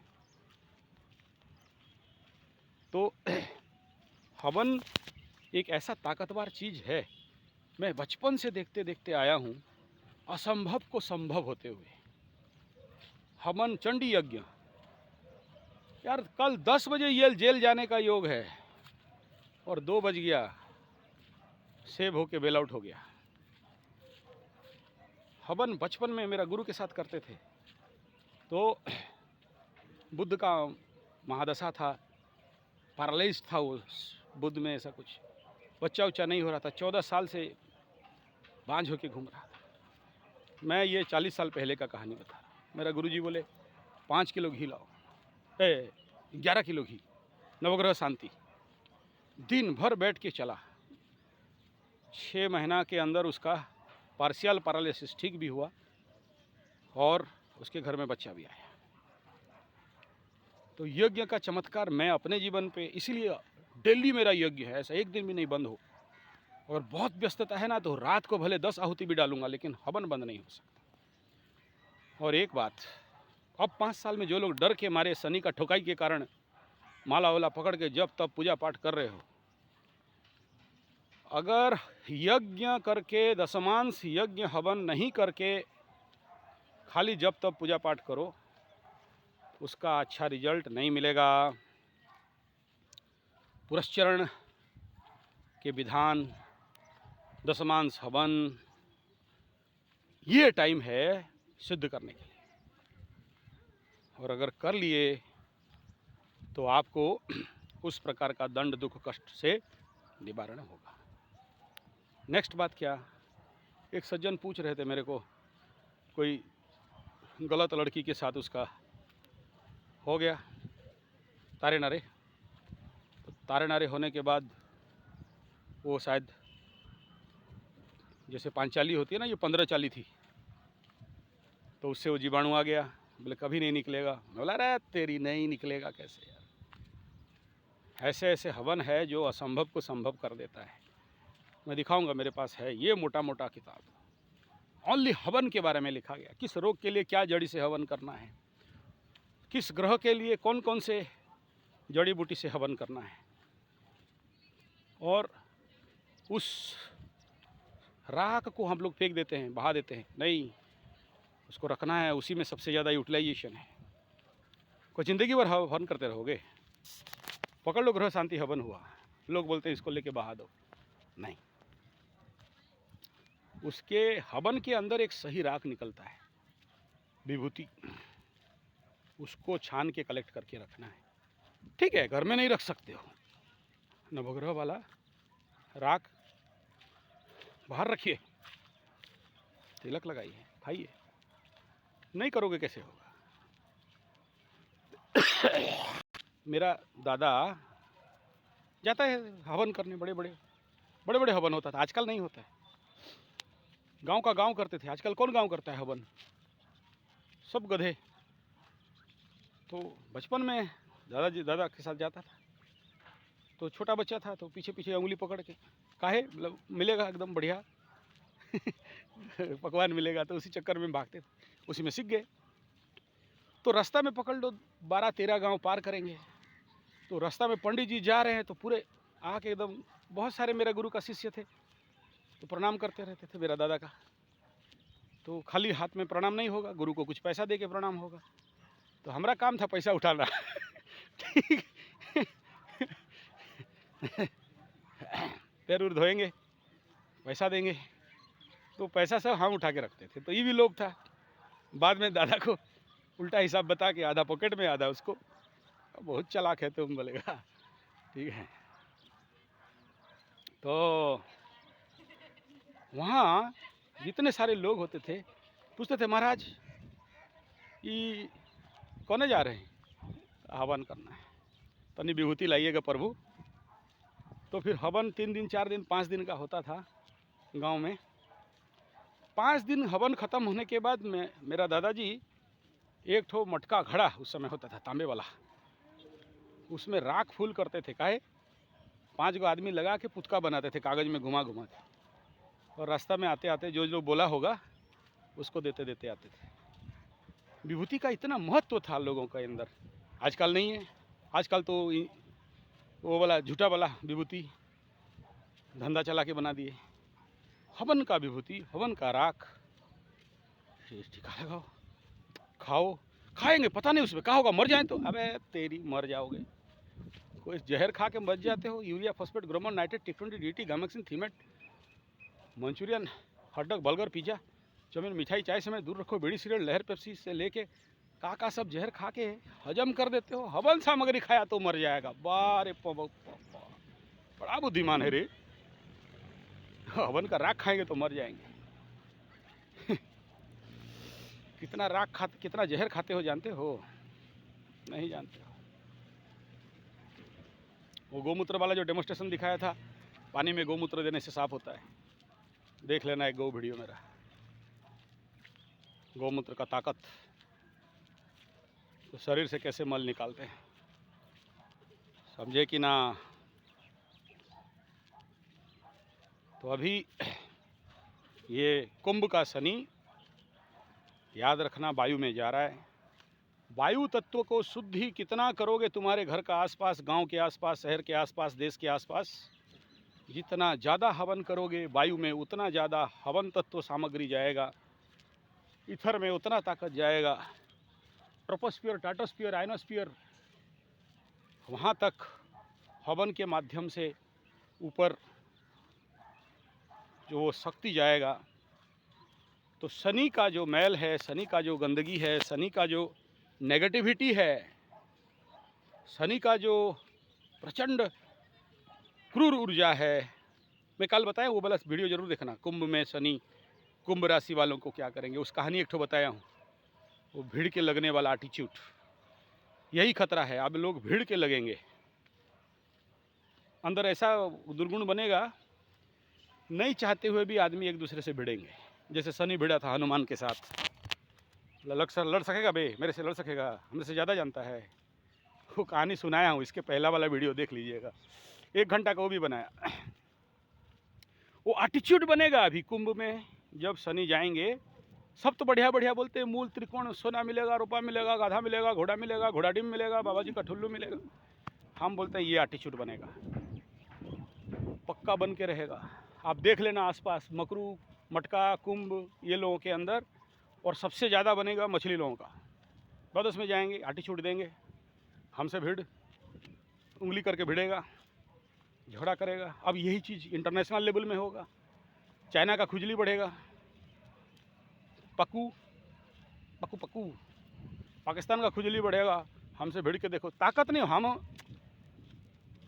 तो हवन एक ऐसा ताकतवर चीज़ है, मैं बचपन से देखते देखते आया हूँ, असंभव को संभव होते हुए। हवन चंडी यज्ञ, यार कल 10 बजे जेल जाने का योग है और 2 बज गया, सेब होके बेल आउट हो गया। हवन बचपन में मेरा गुरु के साथ करते थे। तो बुद्ध का महादशा था, पैरालाइज था वो, बुद्ध में ऐसा कुछ बच्चा उच्चा नहीं हो रहा था, 14 साल से बांझ होके घूम रहा था। मैं ये 40 साल पहले का कहानी बता रहा हूँ। मेरा गुरुजी बोले 5 किलो घी लाओ, 11 किलो घी, नवग्रह शांति। दिन भर बैठ के चला, 6 महीना के अंदर उसका पार्शियल पैरालिसिस ठीक भी हुआ और उसके घर में बच्चा भी आया। तो यज्ञ का चमत्कार मैं अपने जीवन पे, इसीलिए डेली मेरा यज्ञ है, ऐसा एक दिन भी नहीं बंद हो। और बहुत व्यस्तता है ना, तो रात को भले 10 आहुति भी डालूंगा, लेकिन हवन बंद नहीं हो सकता। और एक बात, अब 5 साल में जो लोग डर के मारे शनि का ठोकाई के कारण माला वाला पकड़ के जब तब पूजा पाठ कर रहे हो, अगर यज्ञ करके, दशमांश यज्ञ हवन नहीं करके खाली जब तब पूजा पाठ करो, उसका अच्छा रिजल्ट नहीं मिलेगा। पुरस्चरण के विधान, दशमांश हवन, ये टाइम है सिद्ध करने के लिए। और अगर कर लिए तो आपको उस प्रकार का दंड दुख कष्ट से निवारण होगा। नेक्स्ट बात क्या, एक सज्जन पूछ रहे थे मेरे को, कोई गलत लड़की के साथ उसका हो गया तारे नारे। तो तारे नारे होने के बाद वो शायद जैसे पांचाली होती है ना, ये 15 चाली थी, तो उससे वो जीवाणु आ गया। बोले कभी नहीं निकलेगा। मैं बोला अरे तेरी नहीं निकलेगा कैसे यार। ऐसे ऐसे हवन है जो असंभव को संभव कर देता है। मैं दिखाऊंगा, मेरे पास है ये मोटा मोटा किताब, ओनली हवन के बारे में लिखा गया। किस रोग के लिए क्या जड़ी से हवन करना है, किस ग्रह के लिए कौन कौन से जड़ी बूटी से हवन करना है, और उस राख को हम लोग फेंक देते हैं, बहा देते हैं, नहीं, उसको रखना है, उसी में सबसे ज़्यादा यूटिलाइजेशन है। कोई ज़िंदगी भर हवन करते रहोगे? पकड़ लो ग्रह शांति हवन हुआ, लोग बोलते हैं इसको लेके बहा दो, नहीं। उसके हवन के अंदर एक सही राख निकलता है, विभूति, उसको छान के कलेक्ट करके रखना है। ठीक है, घर में नहीं रख सकते हो, नवग्रह वाला राख बाहर रखिए, तिलक लगाइए, खाइए। नहीं करोगे कैसे होगा? मेरा दादा जाता है हवन करने, बड़े बड़े हवन होता था, आजकल नहीं होता है। गांव का गांव करते थे, आजकल कौन गांव करता है हवन, सब गधे। तो बचपन में दादा के साथ जाता था, तो छोटा बच्चा था, तो पीछे पीछे उंगली पकड़ के, काहे मतलब मिलेगा एकदम बढ़िया पकवान मिलेगा, तो उसी चक्कर में भागते थे, उसी में सीख गए। तो रास्ता में पकड़ लो 12-13 गांव पार करेंगे, तो रास्ता में पंडित जी जा रहे हैं, तो पूरे आके एकदम, बहुत सारे मेरे गुरु का शिष्य थे, तो प्रणाम करते रहते थे मेरा दादा का। तो खाली हाथ में प्रणाम नहीं होगा, गुरु को कुछ पैसा दे के प्रणाम होगा। तो हमारा काम था पैसा उठाना ठीक पैर उर धोएंगे, पैसा देंगे, तो पैसा सब हम उठा के रखते थे। तो ये भी लोग था। बाद में दादा को उल्टा हिसाब बता के, आधा पॉकेट में आधा उसको, बहुत चालाक है तुम, बोलेगा ठीक है। तो वहाँ जितने सारे लोग होते थे, पूछते थे महाराज ये कौन जा रहे हैं? हवन करना है, तनी विभूति लाइएगा प्रभु। तो फिर हवन 3 दिन 4 दिन 5 दिन का होता था गांव में। 5 दिन हवन ख़त्म होने के बाद में मेरा दादाजी एक ठो मटका घड़ा उस समय होता था, तांबे वाला, उसमें राख फूल करते थे। काहे? 5 गो आदमी लगा के पुतका बनाते थे, कागज़ में घुमा घुमा के, और रास्ता में आते आते जो बोला होगा उसको देते देते आते थे। विभूति का इतना महत्व था लोगों के अंदर, आजकल नहीं है। आजकल तो वो वाला झूठा वाला विभूति धंधा चला के बना दिए। हवन का विभूति, हवन का राख, टीका लगाओ, खाओ, खाएंगे पता नहीं उसमें क्या होगा, मर जाए तो। अबे तेरी मर जाओगे, कोई जहर खा के मर जाते हो। यूरिया फॉस्फेट ग्रोमर नाइट्रेट टिक20 DT gammexane Thimet manchurian hot dog burger pizza chowmein मिठाई चाय समय दूर रखो। बीड़ी सिगरेट लहर पेप्सी से लेके काका सब जहर खा के हजम कर देते हो। हवन सामग्री खाया तो मर जाएगा। बारे बड़ा बुद्धिमान है रे, हवन का राख खाएंगे तो मर जाएंगे। कितना राख खाते, कितना जहर खाते हो जानते हो? नहीं जानते हो। वो गोमूत्र वाला जो डेमोस्ट्रेशन दिखाया था, पानी में गोमूत्र देने से साफ होता है, देख लेना एक गो वीडियो मेरा। गोमूत्र का ताकत, तो शरीर से कैसे मल निकालते हैं, समझे कि ना? तो अभी ये कुंभ का शनि, याद रखना, वायु में जा रहा है। वायु तत्व को शुद्ध ही कितना करोगे तुम्हारे घर का आसपास, गांव के आसपास, शहर के आसपास, देश के आसपास, जितना ज़्यादा हवन करोगे वायु में उतना ज़्यादा हवन तत्व सामग्री जाएगा, ईथर में उतना ताकत जाएगा। ट्रोपोस्फीयर, स्ट्रेटोस्फीयर, आयनोस्फीयर, वहाँ तक हवन के माध्यम से ऊपर जो शक्ति जाएगा। तो शनि का जो मैल है, शनि का जो गंदगी है, शनि का जो नेगेटिविटी है, शनि का जो प्रचंड क्रूर ऊर्जा है, मैं कल बताया, वो वाला वीडियो जरूर देखना। कुंभ में शनि, कुंभ राशि वालों को क्या करेंगे, उस कहानी एक ठो बताया हूँ। वो भीड़ के लगने वाला एटीट्यूड, यही खतरा है। अब लोग भीड़ के लगेंगे, अंदर ऐसा दुर्गुण बनेगा, नहीं चाहते हुए भी आदमी एक दूसरे से भिड़ेंगे। जैसे शनि भिड़ा था हनुमान के साथ, लड़ सकेगा बे, मेरे से लड़ सकेगा, हमसे से ज़्यादा जानता है। वो कहानी सुनाया हूँ, इसके पहला वाला वीडियो देख लीजिएगा, 1 घंटा का वो भी बनाया। वो एटीट्यूड बनेगा अभी कुंभ में। जब शनि जाएंगे, सब तो बढ़िया बढ़िया बोलते हैं, मूल त्रिकोण, सोना मिलेगा, रुपया मिलेगा, गाधा मिलेगा, घोड़ा मिलेगा, घोड़ा डिम मिलेगा, बाबा जी का ठुल्लू मिलेगा। हम बोलते हैं ये एटीट्यूड बनेगा, पक्का बन के रहेगा। आप देख लेना आसपास, मकरू, मटका, कुंभ, ये लोगों के अंदर, और सबसे ज़्यादा बनेगा मछली लोगों का। बदस में जाएंगे, एटीट्यूड देंगे, हमसे भिड़, उंगली करके भिड़ेगा, झगड़ा करेगा। अब यही चीज़ इंटरनेशनल लेवल में होगा। चाइना का खुजली बढ़ेगा, पक्कू पक्कू पक्कू, पाकिस्तान का खुजली बढ़ेगा, हमसे भिड़ के देखो। ताकत नहीं, हम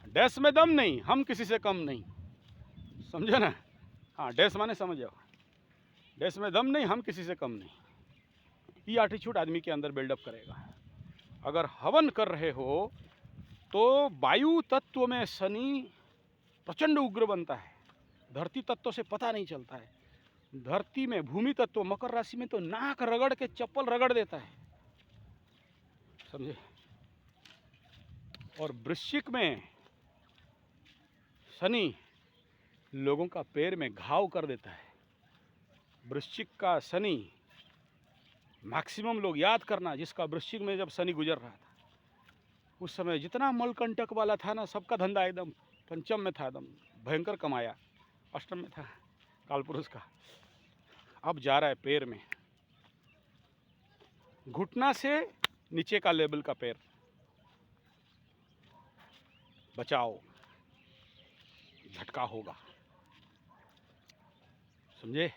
डैश में दम नहीं, हम किसी से कम नहीं, समझे ना? हाँ, डैश माने समझ जाओ, डैश में दम नहीं, हम किसी से कम नहीं। ये एटीट्यूड आदमी के अंदर बिल्डअप करेगा। अगर हवन कर रहे हो तो वायु तत्व में शनि प्रचंड उग्र बनता है, धरती तत्व से पता नहीं चलता है। धरती में भूमि तत्व, मकर राशि में तो नाक रगड़ के चप्पल रगड़ देता है, समझे? और वृश्चिक में शनि लोगों का पैर में घाव कर देता है। वृश्चिक का शनि, मैक्सिमम लोग याद करना, जिसका वृश्चिक में जब शनि गुजर रहा था, उस समय जितना मलकंटक वाला था ना, सबका धंधा एकदम पंचम में था, एकदम भयंकर कमाया। अष्टम में था कालपुरुष का, अब जा रहा है पैर में, घुटना से नीचे का लेवल का पैर। बचाओ, झटका होगा, समझे?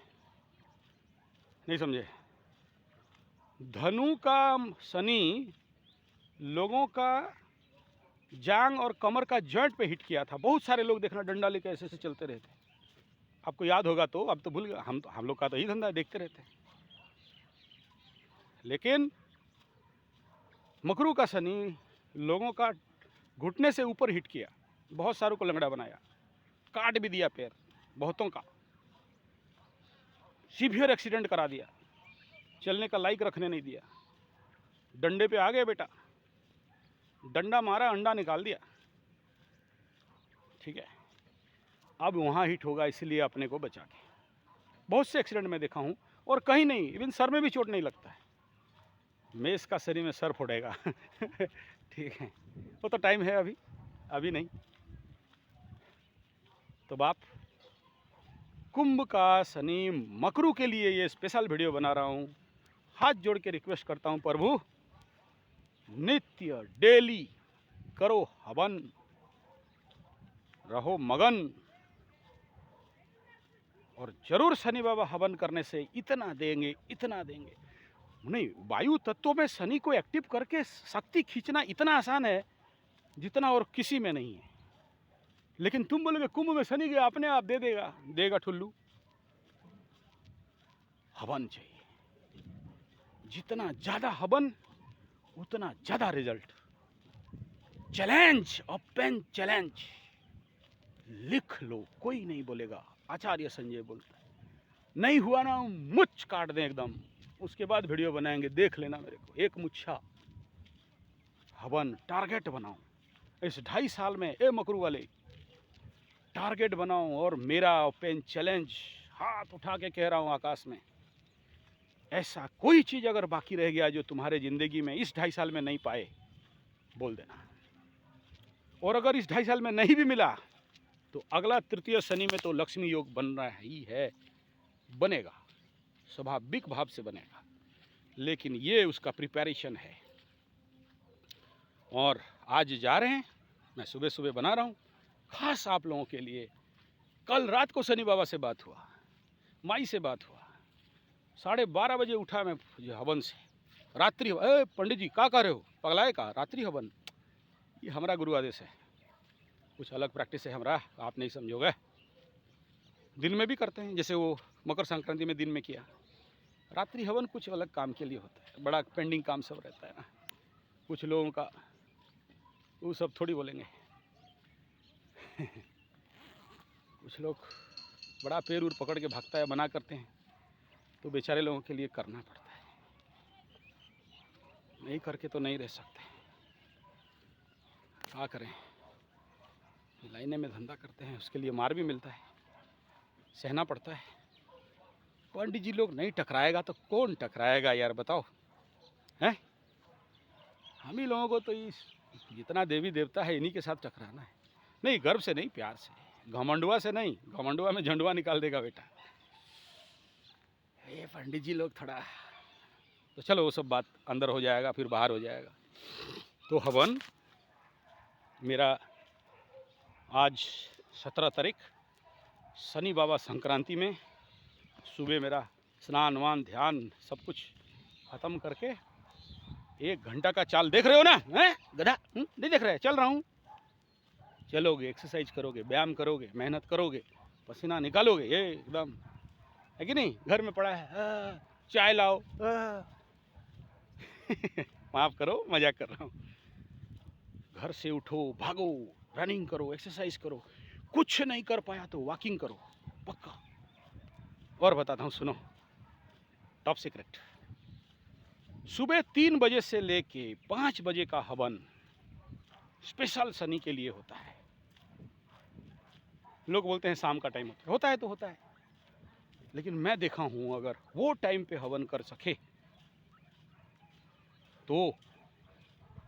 नहीं समझे? धनु का शनि लोगों का जांग और कमर का जॉइंट पे हिट किया था। बहुत सारे लोग देखना डंडा लेके ऐसे ऐसे चलते रहते, आपको याद होगा तो, अब तो भूल गया। हम लोग का तो यही धंधा, देखते रहते हैं। लेकिन मकरू का शनि लोगों का घुटने से ऊपर हिट किया, बहुत सारों को लंगड़ा बनाया, काट भी दिया पैर बहुतों का, सीवियर एक्सीडेंट करा दिया, चलने का लायक रखने नहीं दिया। डंडे पे आ गए बेटा, डंडा मारा, अंडा निकाल दिया, ठीक है? अब वहाँ हिट होगा, इसलिए अपने को बचा के। बहुत से एक्सीडेंट में देखा हूँ, और कहीं नहीं, इवन सर में भी चोट नहीं लगता है। मेष का शनि में सर फोड़ेगा। ठीक है, वो तो टाइम है अभी, अभी नहीं। तो बाप, कुंभ का शनि मकरू के लिए ये स्पेशल वीडियो बना रहा हूँ। हाथ जोड़ के रिक्वेस्ट करता हूँ, प्रभु नित्य डेली करो हवन, रहो मगन, और जरूर शनि बाबा हवन करने से इतना देंगे, इतना देंगे। नहीं, वायु तत्वों में शनि को एक्टिव करके शक्ति खींचना इतना आसान है जितना और किसी में नहीं है। लेकिन तुम बोलोगे कुंभ में शनि गया, अपने आप दे देगा, देगा ठुल्लू। हवन चाहिए, जितना ज्यादा हवन उतना ज्यादा रिजल्ट। चैलेंज, ओपन चैलेंज, लिख लो, कोई नहीं बोलेगा। आचार्य संजय बोलता है, नहीं हुआ ना मुच्छ काट दें एकदम, उसके बाद वीडियो बनाएंगे, देख लेना मेरे को। एक मुच्छा हवन टारगेट बनाओ इस 2.5 साल में। ए मकरू वाले, टारगेट बनाओ। और मेरा ओपन चैलेंज, हाथ उठा के कह रहा हूँ आकाश में, ऐसा कोई चीज़ अगर बाकी रह गया जो तुम्हारे ज़िंदगी में इस 2.5 साल में नहीं पाए, बोल देना। और अगर इस 2.5 साल में नहीं भी मिला तो अगला तृतीय शनि में तो लक्ष्मी योग बन रहा ही है, बनेगा, स्वाभाविक भाव से बनेगा। लेकिन ये उसका प्रिपरेशन है। और आज जा रहे हैं, मैं सुबह सुबह बना रहा हूँ खास आप लोगों के लिए। कल रात को शनि बाबा से बात हुआ, माई से बात हुआ, 12:30 बजे उठा मैं हवन से। रात्रि पंडित जी क्या कर रहे हो, पगलाए का रात्रि हवन? ये हमारा गुरु आदेश है, कुछ अलग प्रैक्टिस है हमारा, आप नहीं समझोगे। दिन में भी करते हैं, जैसे वो मकर संक्रांति में दिन में किया। रात्रि हवन कुछ अलग काम के लिए होता है, बड़ा पेंडिंग काम सब रहता है ना कुछ लोगों का, वो सब थोड़ी बोलेंगे। कुछ लोग बड़ा पैर उर पकड़ के भागता है, मना करते हैं, तो बेचारे लोगों के लिए करना पड़ता है। नहीं करके तो नहीं रह सकते, क्या करें। लाइने में धंधा करते हैं, उसके लिए मार भी मिलता है, सहना पड़ता है। पंडित जी लोग नहीं टकराएगा तो कौन टकराएगा यार, बताओ हैं? हम ही लोगों को तो इस जितना देवी देवता है इन्हीं के साथ टकराना है। नहीं, गर्व से नहीं, प्यार से, घमंडुआ से नहीं। घमंडुआ में झंडुआ निकाल देगा बेटा। ये पंडित जी लोग थोड़ा, तो चलो वो सब बात अंदर हो जाएगा, फिर बाहर हो जाएगा। तो हवन मेरा आज 17 तारीख, शनि बाबा संक्रांति में सुबह मेरा स्नान वान ध्यान सब कुछ ख़त्म करके 1 घंटा का चाल देख रहे हो ना, हैं गधा? नहीं देख रहे? चल रहा हूँ। चलोगे, एक्सरसाइज करोगे, व्यायाम करोगे, मेहनत करोगे, पसीना निकालोगे, ये एकदम है कि नहीं? घर में पड़ा है, चाय लाओ। माफ़ करो, मजाक कर रहा हूँ। घर से उठो, भागो, रनिंग करो, एक्सरसाइज करो। कुछ नहीं कर पाया तो वॉकिंग करो, पक्का। और बताता हूँ, सुनो, टॉप सीक्रेट। सुबह 3 बजे से लेके 5 बजे का हवन स्पेशल शनि के लिए होता है। लोग बोलते हैं शाम का टाइम होता है तो होता है, लेकिन मैं देखा हूँ अगर वो टाइम पे हवन कर सके तो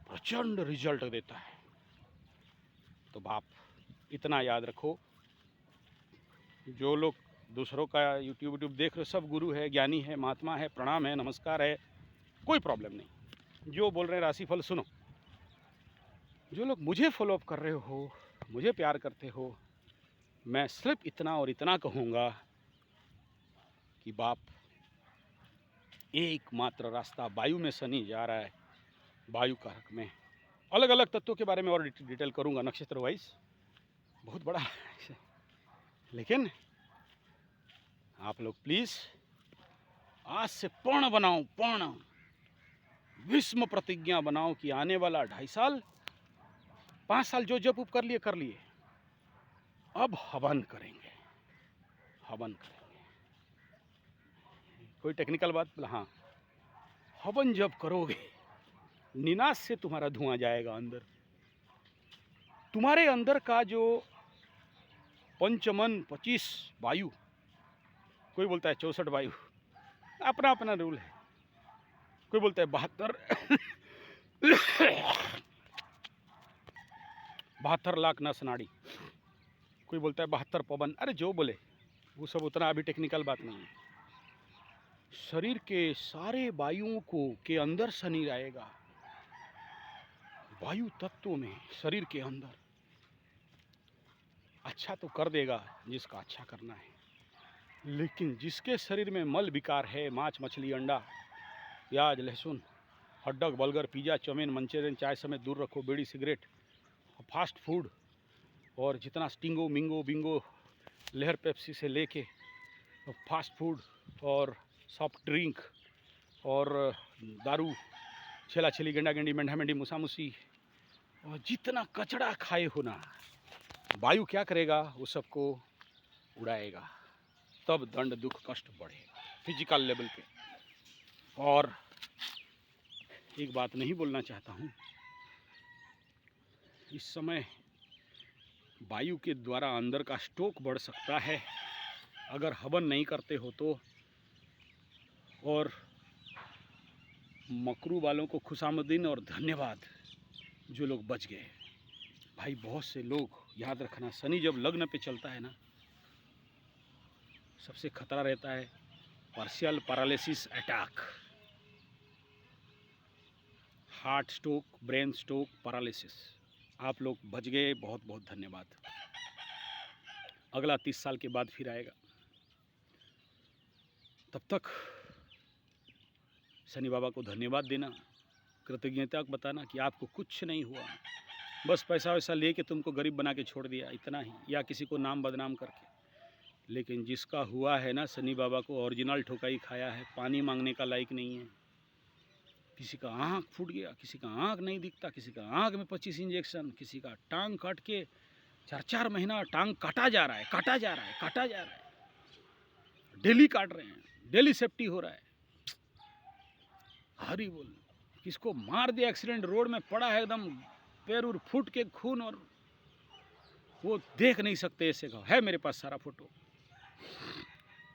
प्रचंड रिजल्ट देता है। तो बाप, इतना याद रखो, जो लोग दूसरों का यूट्यूब देख रहे हो, सब गुरु है, ज्ञानी है, महात्मा है, प्रणाम है, नमस्कार है, कोई प्रॉब्लम नहीं। जो बोल रहे हैं राशिफल सुनो। जो लोग मुझे फॉलोअप कर रहे हो, मुझे प्यार करते हो, मैं सिर्फ इतना और इतना कहूँगा कि बाप, एकमात्र रास्ता, वायु में शनि जा रहा है, वायु कारक में अलग अलग तत्वों के बारे में और डिटेल करूँगा नक्षत्र वाइज, बहुत बड़ा है। लेकिन आप लोग प्लीज़ आज से पूर्ण बनाओ, पूर्ण विस्म प्रतिज्ञा बनाओ कि आने वाला 2.5 साल 5 साल जो जप उप कर लिए, अब हवन करेंगे, हवन करेंगे। कोई टेक्निकल बात? हाँ, हवन जब करोगे निनाश से तुम्हारा धुआं जाएगा अंदर। तुम्हारे अंदर का जो पंचमन 25 वायु, कोई बोलता है 64 वायु, अपना अपना रूल है। कोई बोलता है 72। 72 लाख नस नाड़ी, कोई बोलता है 72 पवन, अरे जो बोले वो सब उतना अभी टेक्निकल बात नहीं है। शरीर के सारे वायुओं को के अंदर शनि आएगा, वायु तत्वों में शरीर के अंदर। अच्छा तो कर देगा जिसका अच्छा करना है, लेकिन जिसके शरीर में मल विकार है, मांस मछली अंडा प्याज लहसुन hot dog burger pizza chow mein Manchurian चाय समेत दूर रखो, बीड़ी सिगरेट फास्ट फूड और जितना स्टिंगो मिंगो बिंगो लहर पेप्सी से लेके फास्ट फूड और सॉफ्ट ड्रिंक और दारू छेला छेली गेंडा गेंडी मेंढा मेंढी मूसा मूसी और जितना कचड़ा खाए हो ना, वायु क्या करेगा, वो सबको उड़ाएगा, तब दंड दुख कष्ट बढ़ेगा फिजिकल लेवल पे। और एक बात नहीं बोलना चाहता हूँ, इस समय वायु के द्वारा अंदर का स्टोक बढ़ सकता है अगर हवन नहीं करते हो तो। और मकरू वालों को खुशामदीन और धन्यवाद जो लोग बच गए। भाई बहुत से लोग, याद रखना, शनि जब लग्न पे चलता है ना, सबसे खतरा रहता है partial paralysis attack, heart stroke, brain stroke, paralysis. आप लोग बच गए, बहुत बहुत धन्यवाद। अगला 30 साल के बाद फिर आएगा, तब तक शनि बाबा को धन्यवाद देना, कृतज्ञता बताना कि आपको कुछ नहीं हुआ, बस पैसा वैसा लेके तुमको गरीब बना के छोड़ दिया, इतना ही, या किसी को नाम बदनाम करके। लेकिन जिसका हुआ है ना, शनि बाबा को ओरिजिनल ठोकाई खाया है, पानी मांगने का लायक नहीं है। किसी का आँख फूट गया, किसी का आँख नहीं दिखता, किसी का आँख में 25 इंजेक्शन, किसी का टांग काट के 4-4 महीना टांग काटा जा रहा है, काटा जा रहा है, काटा जा रहा है, डेली काट रहे हैं, डेली सेफ्टी हो रहा है। हरी बोल, किसको मार दिया, एक्सीडेंट रोड में पड़ा है, एकदम पैर उर फूट के खून, और वो देख नहीं सकते, ऐसे का है मेरे पास सारा फोटो।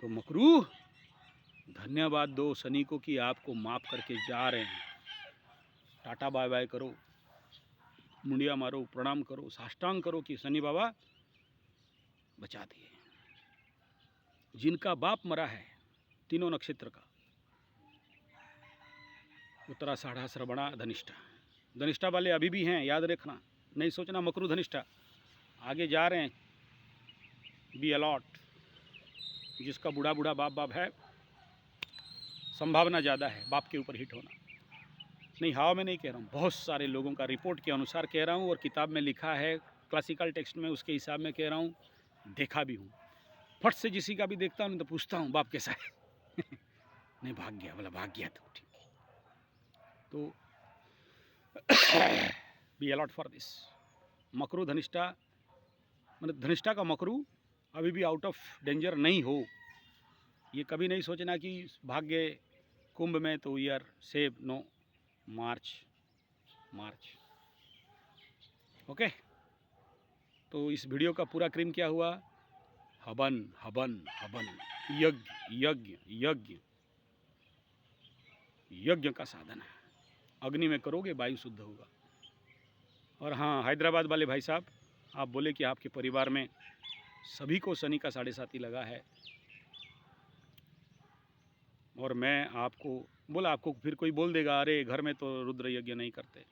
तो मकरू धन्यवाद दो शनि को कि आपको माफ करके जा रहे हैं। टाटा बाय बाय करो, मुंडिया मारो, प्रणाम करो, साष्टांग करो कि शनि बाबा बचा दिए। जिनका बाप मरा है तीनों नक्षत्र का, उत्तराषाढ़ा श्रवणा धनिष्ठा, धनिष्ठा वाले अभी भी हैं, याद रखना, नहीं सोचना मकरू धनिष्ठा आगे जा रहे हैं। बी अलॉट, जिसका बूढ़ा बूढ़ा बाप है, संभावना ज़्यादा है बाप के ऊपर हिट होना। नहीं, हवा में नहीं कह रहा हूँ, बहुत सारे लोगों का रिपोर्ट के अनुसार कह रहा हूँ, और किताब में लिखा है क्लासिकल टेक्स्ट में, उसके हिसाब में कह रहा हूँ, देखा भी हूँ। फट से किसी का भी देखता हूँ तो पूछता हूँ बाप कैसा है नहीं, भाग गया, बोला भाग गया तो ठीक। तो बी अलॉट फॉर दिस। मकरू धनिष्ठा, मतलब धनिष्ठा का मकरू अभी भी आउट ऑफ डेंजर नहीं हो, ये कभी नहीं सोचना कि भाग गए कुंभ में तो we are save, no, March. Okay. तो इस वीडियो का पूरा क्रीम क्या हुआ, हवन हवन हवन, यज्ञ यज्ञ यज्ञ यज्ञ का साधन है। अग्नि में करोगे वायु शुद्ध होगा। और हाँ, हैदराबाद वाले भाई साहब, आप बोले कि आपके परिवार में सभी को शनि का 7.5 लगा है, और मैं आपको बोला, आपको फिर कोई बोल देगा अरे घर में तो रुद्र यज्ञ नहीं करते।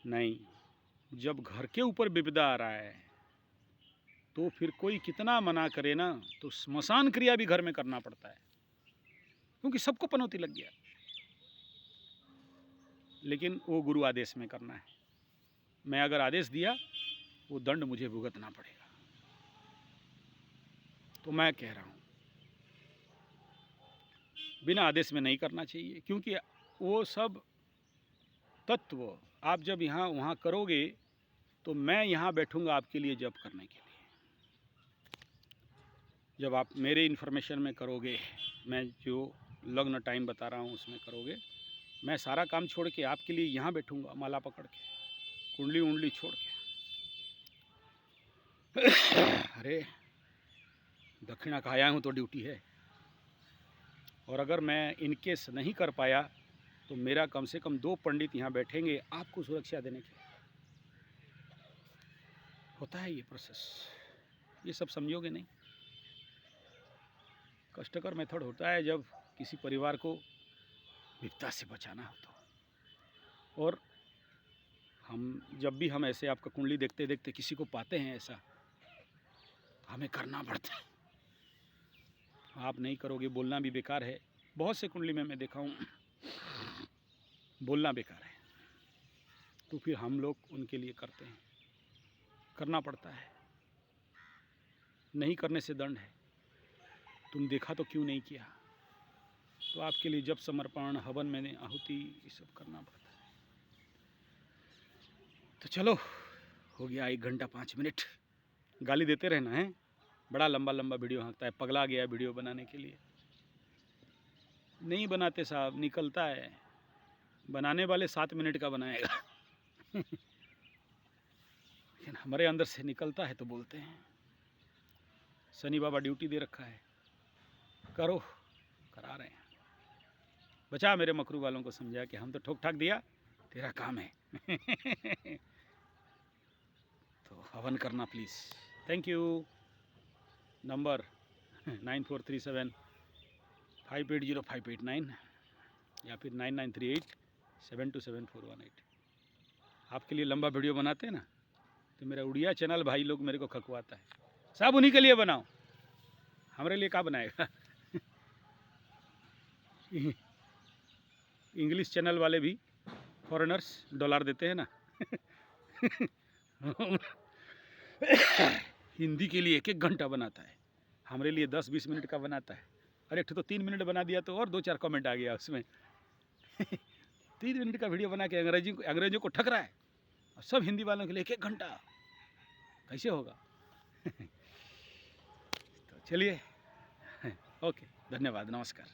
नहीं, जब घर के ऊपर विपदा आ रहा है तो फिर कोई कितना मना करे ना, तो स्मशान क्रिया भी घर में करना पड़ता है, क्योंकि सबको पनौती लग गया। लेकिन वो गुरु आदेश में करना है, मैं अगर आदेश दिया वो दंड मुझे भुगतना पड़ेगा। तो मैं कह रहा हूँ बिना आदेश में नहीं करना चाहिए, क्योंकि वो सब तत्व आप जब यहाँ वहाँ करोगे तो मैं यहाँ बैठूँगा आपके लिए जप करने के लिए। जब आप मेरे इन्फॉर्मेशन में करोगे, मैं जो लग्न टाइम बता रहा हूँ उसमें करोगे, मैं सारा काम छोड़ के आपके लिए यहाँ बैठूँगा, माला पकड़ के, कुंडली उंडली छोड़ के। अरे दक्षिणा का आया हूँ तो ड्यूटी है, और अगर मैं इनकेस नहीं कर पाया तो मेरा कम से कम 2 पंडित यहाँ बैठेंगे आपको सुरक्षा देने के। होता है ये प्रोसेस, ये सब समझोगे नहीं। कष्टकर मेथड होता है जब किसी परिवार को विपदा से बचाना हो तो। और जब भी हम ऐसे आपका कुंडली देखते देखते किसी को पाते हैं ऐसा, हमें करना पड़ता है। आप नहीं करोगे, बोलना भी बेकार है। बहुत से कुंडली में मैं देखा हूँ बोलना बेकार है, तो फिर हम लोग उनके लिए करते हैं, करना पड़ता है। नहीं करने से दंड है। तुम देखा तो क्यों नहीं किया? तो आपके लिए जब समर्पण, हवन, मैंने आहुति, ये सब करना पड़ता है। तो चलो, हो गया 1 घंटा 5 मिनट। गाली देते रहना है। बड़ा लंबा लंबा वीडियो हाँकता है, पगला गया वीडियो बनाने के लिए। नहीं बनाते साहब, निकलता है। बनाने वाले 7 मिनट का बनाएगा लेकिन हमारे अंदर से निकलता है तो बोलते हैं। शनि बाबा ड्यूटी दे रखा है, करो, करा रहे हैं। बचा मेरे मकरू वालों को, समझा कि हम तो ठोक ठाक दिया, तेरा काम है तो हवन करना प्लीज़। Thank you. नंबर 9437580589 या फिर 9938727418। आपके लिए लंबा वीडियो बनाते हैं ना, तो मेरा उड़िया चैनल भाई लोग मेरे को खकवाता है, सब उन्हीं के लिए बनाओ, हमारे लिए क्या बनाएगा इंग्लिश चैनल वाले भी, फॉरेनर्स, डॉलर देते हैं ना हिंदी के लिए 1-1 घंटा बनाता है, हमारे लिए 10-20 मिनट का बनाता है। अरे तो 3 मिनट बना दिया तो और 2-4 कमेंट आ गया उसमें 3 मिनट का वीडियो बना के अंग्रेजों को ठग रहा है, और सब हिंदी वालों के लिए 1-1 घंटा, कैसे होगा तो चलिए ओके, धन्यवाद, नमस्कार।